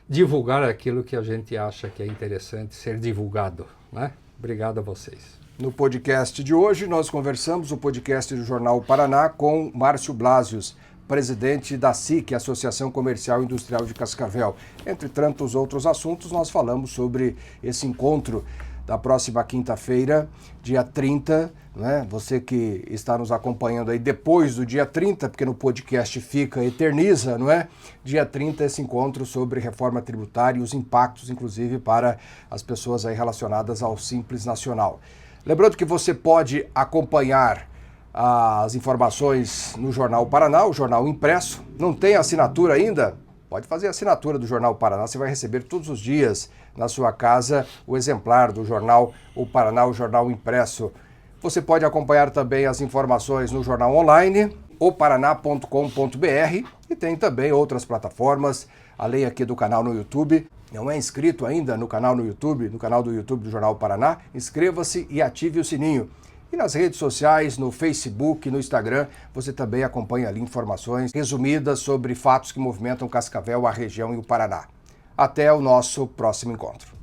divulgar aquilo que a gente acha que é interessante ser divulgado, né? Obrigado a vocês. No podcast de hoje, nós conversamos, o podcast do Jornal Paraná, com Márcio Blasius, presidente da SIC, Associação Comercial e Industrial de Cascavel. Entre tantos outros assuntos, nós falamos sobre esse encontro da próxima quinta-feira, dia 30, né? Você que está nos acompanhando aí depois do dia 30, porque no podcast eterniza, não é? Dia 30, esse encontro sobre reforma tributária e os impactos, inclusive, para as pessoas aí relacionadas ao Simples Nacional. Lembrando que você pode acompanhar as informações no Jornal Paraná, o jornal impresso. Não tem assinatura ainda? Pode fazer a assinatura do Jornal Paraná, você vai receber todos os dias na sua casa o exemplar do Jornal O Paraná, o jornal impresso. Você pode acompanhar também as informações no jornal online, oparaná.com.br, e tem também outras plataformas, além aqui do canal no YouTube. Não é inscrito ainda no canal no YouTube, no canal do YouTube do Jornal Paraná? Inscreva-se e ative o sininho. E nas redes sociais, no Facebook, no Instagram, você também acompanha ali informações resumidas sobre fatos que movimentam Cascavel, a região e o Paraná. Até o nosso próximo encontro.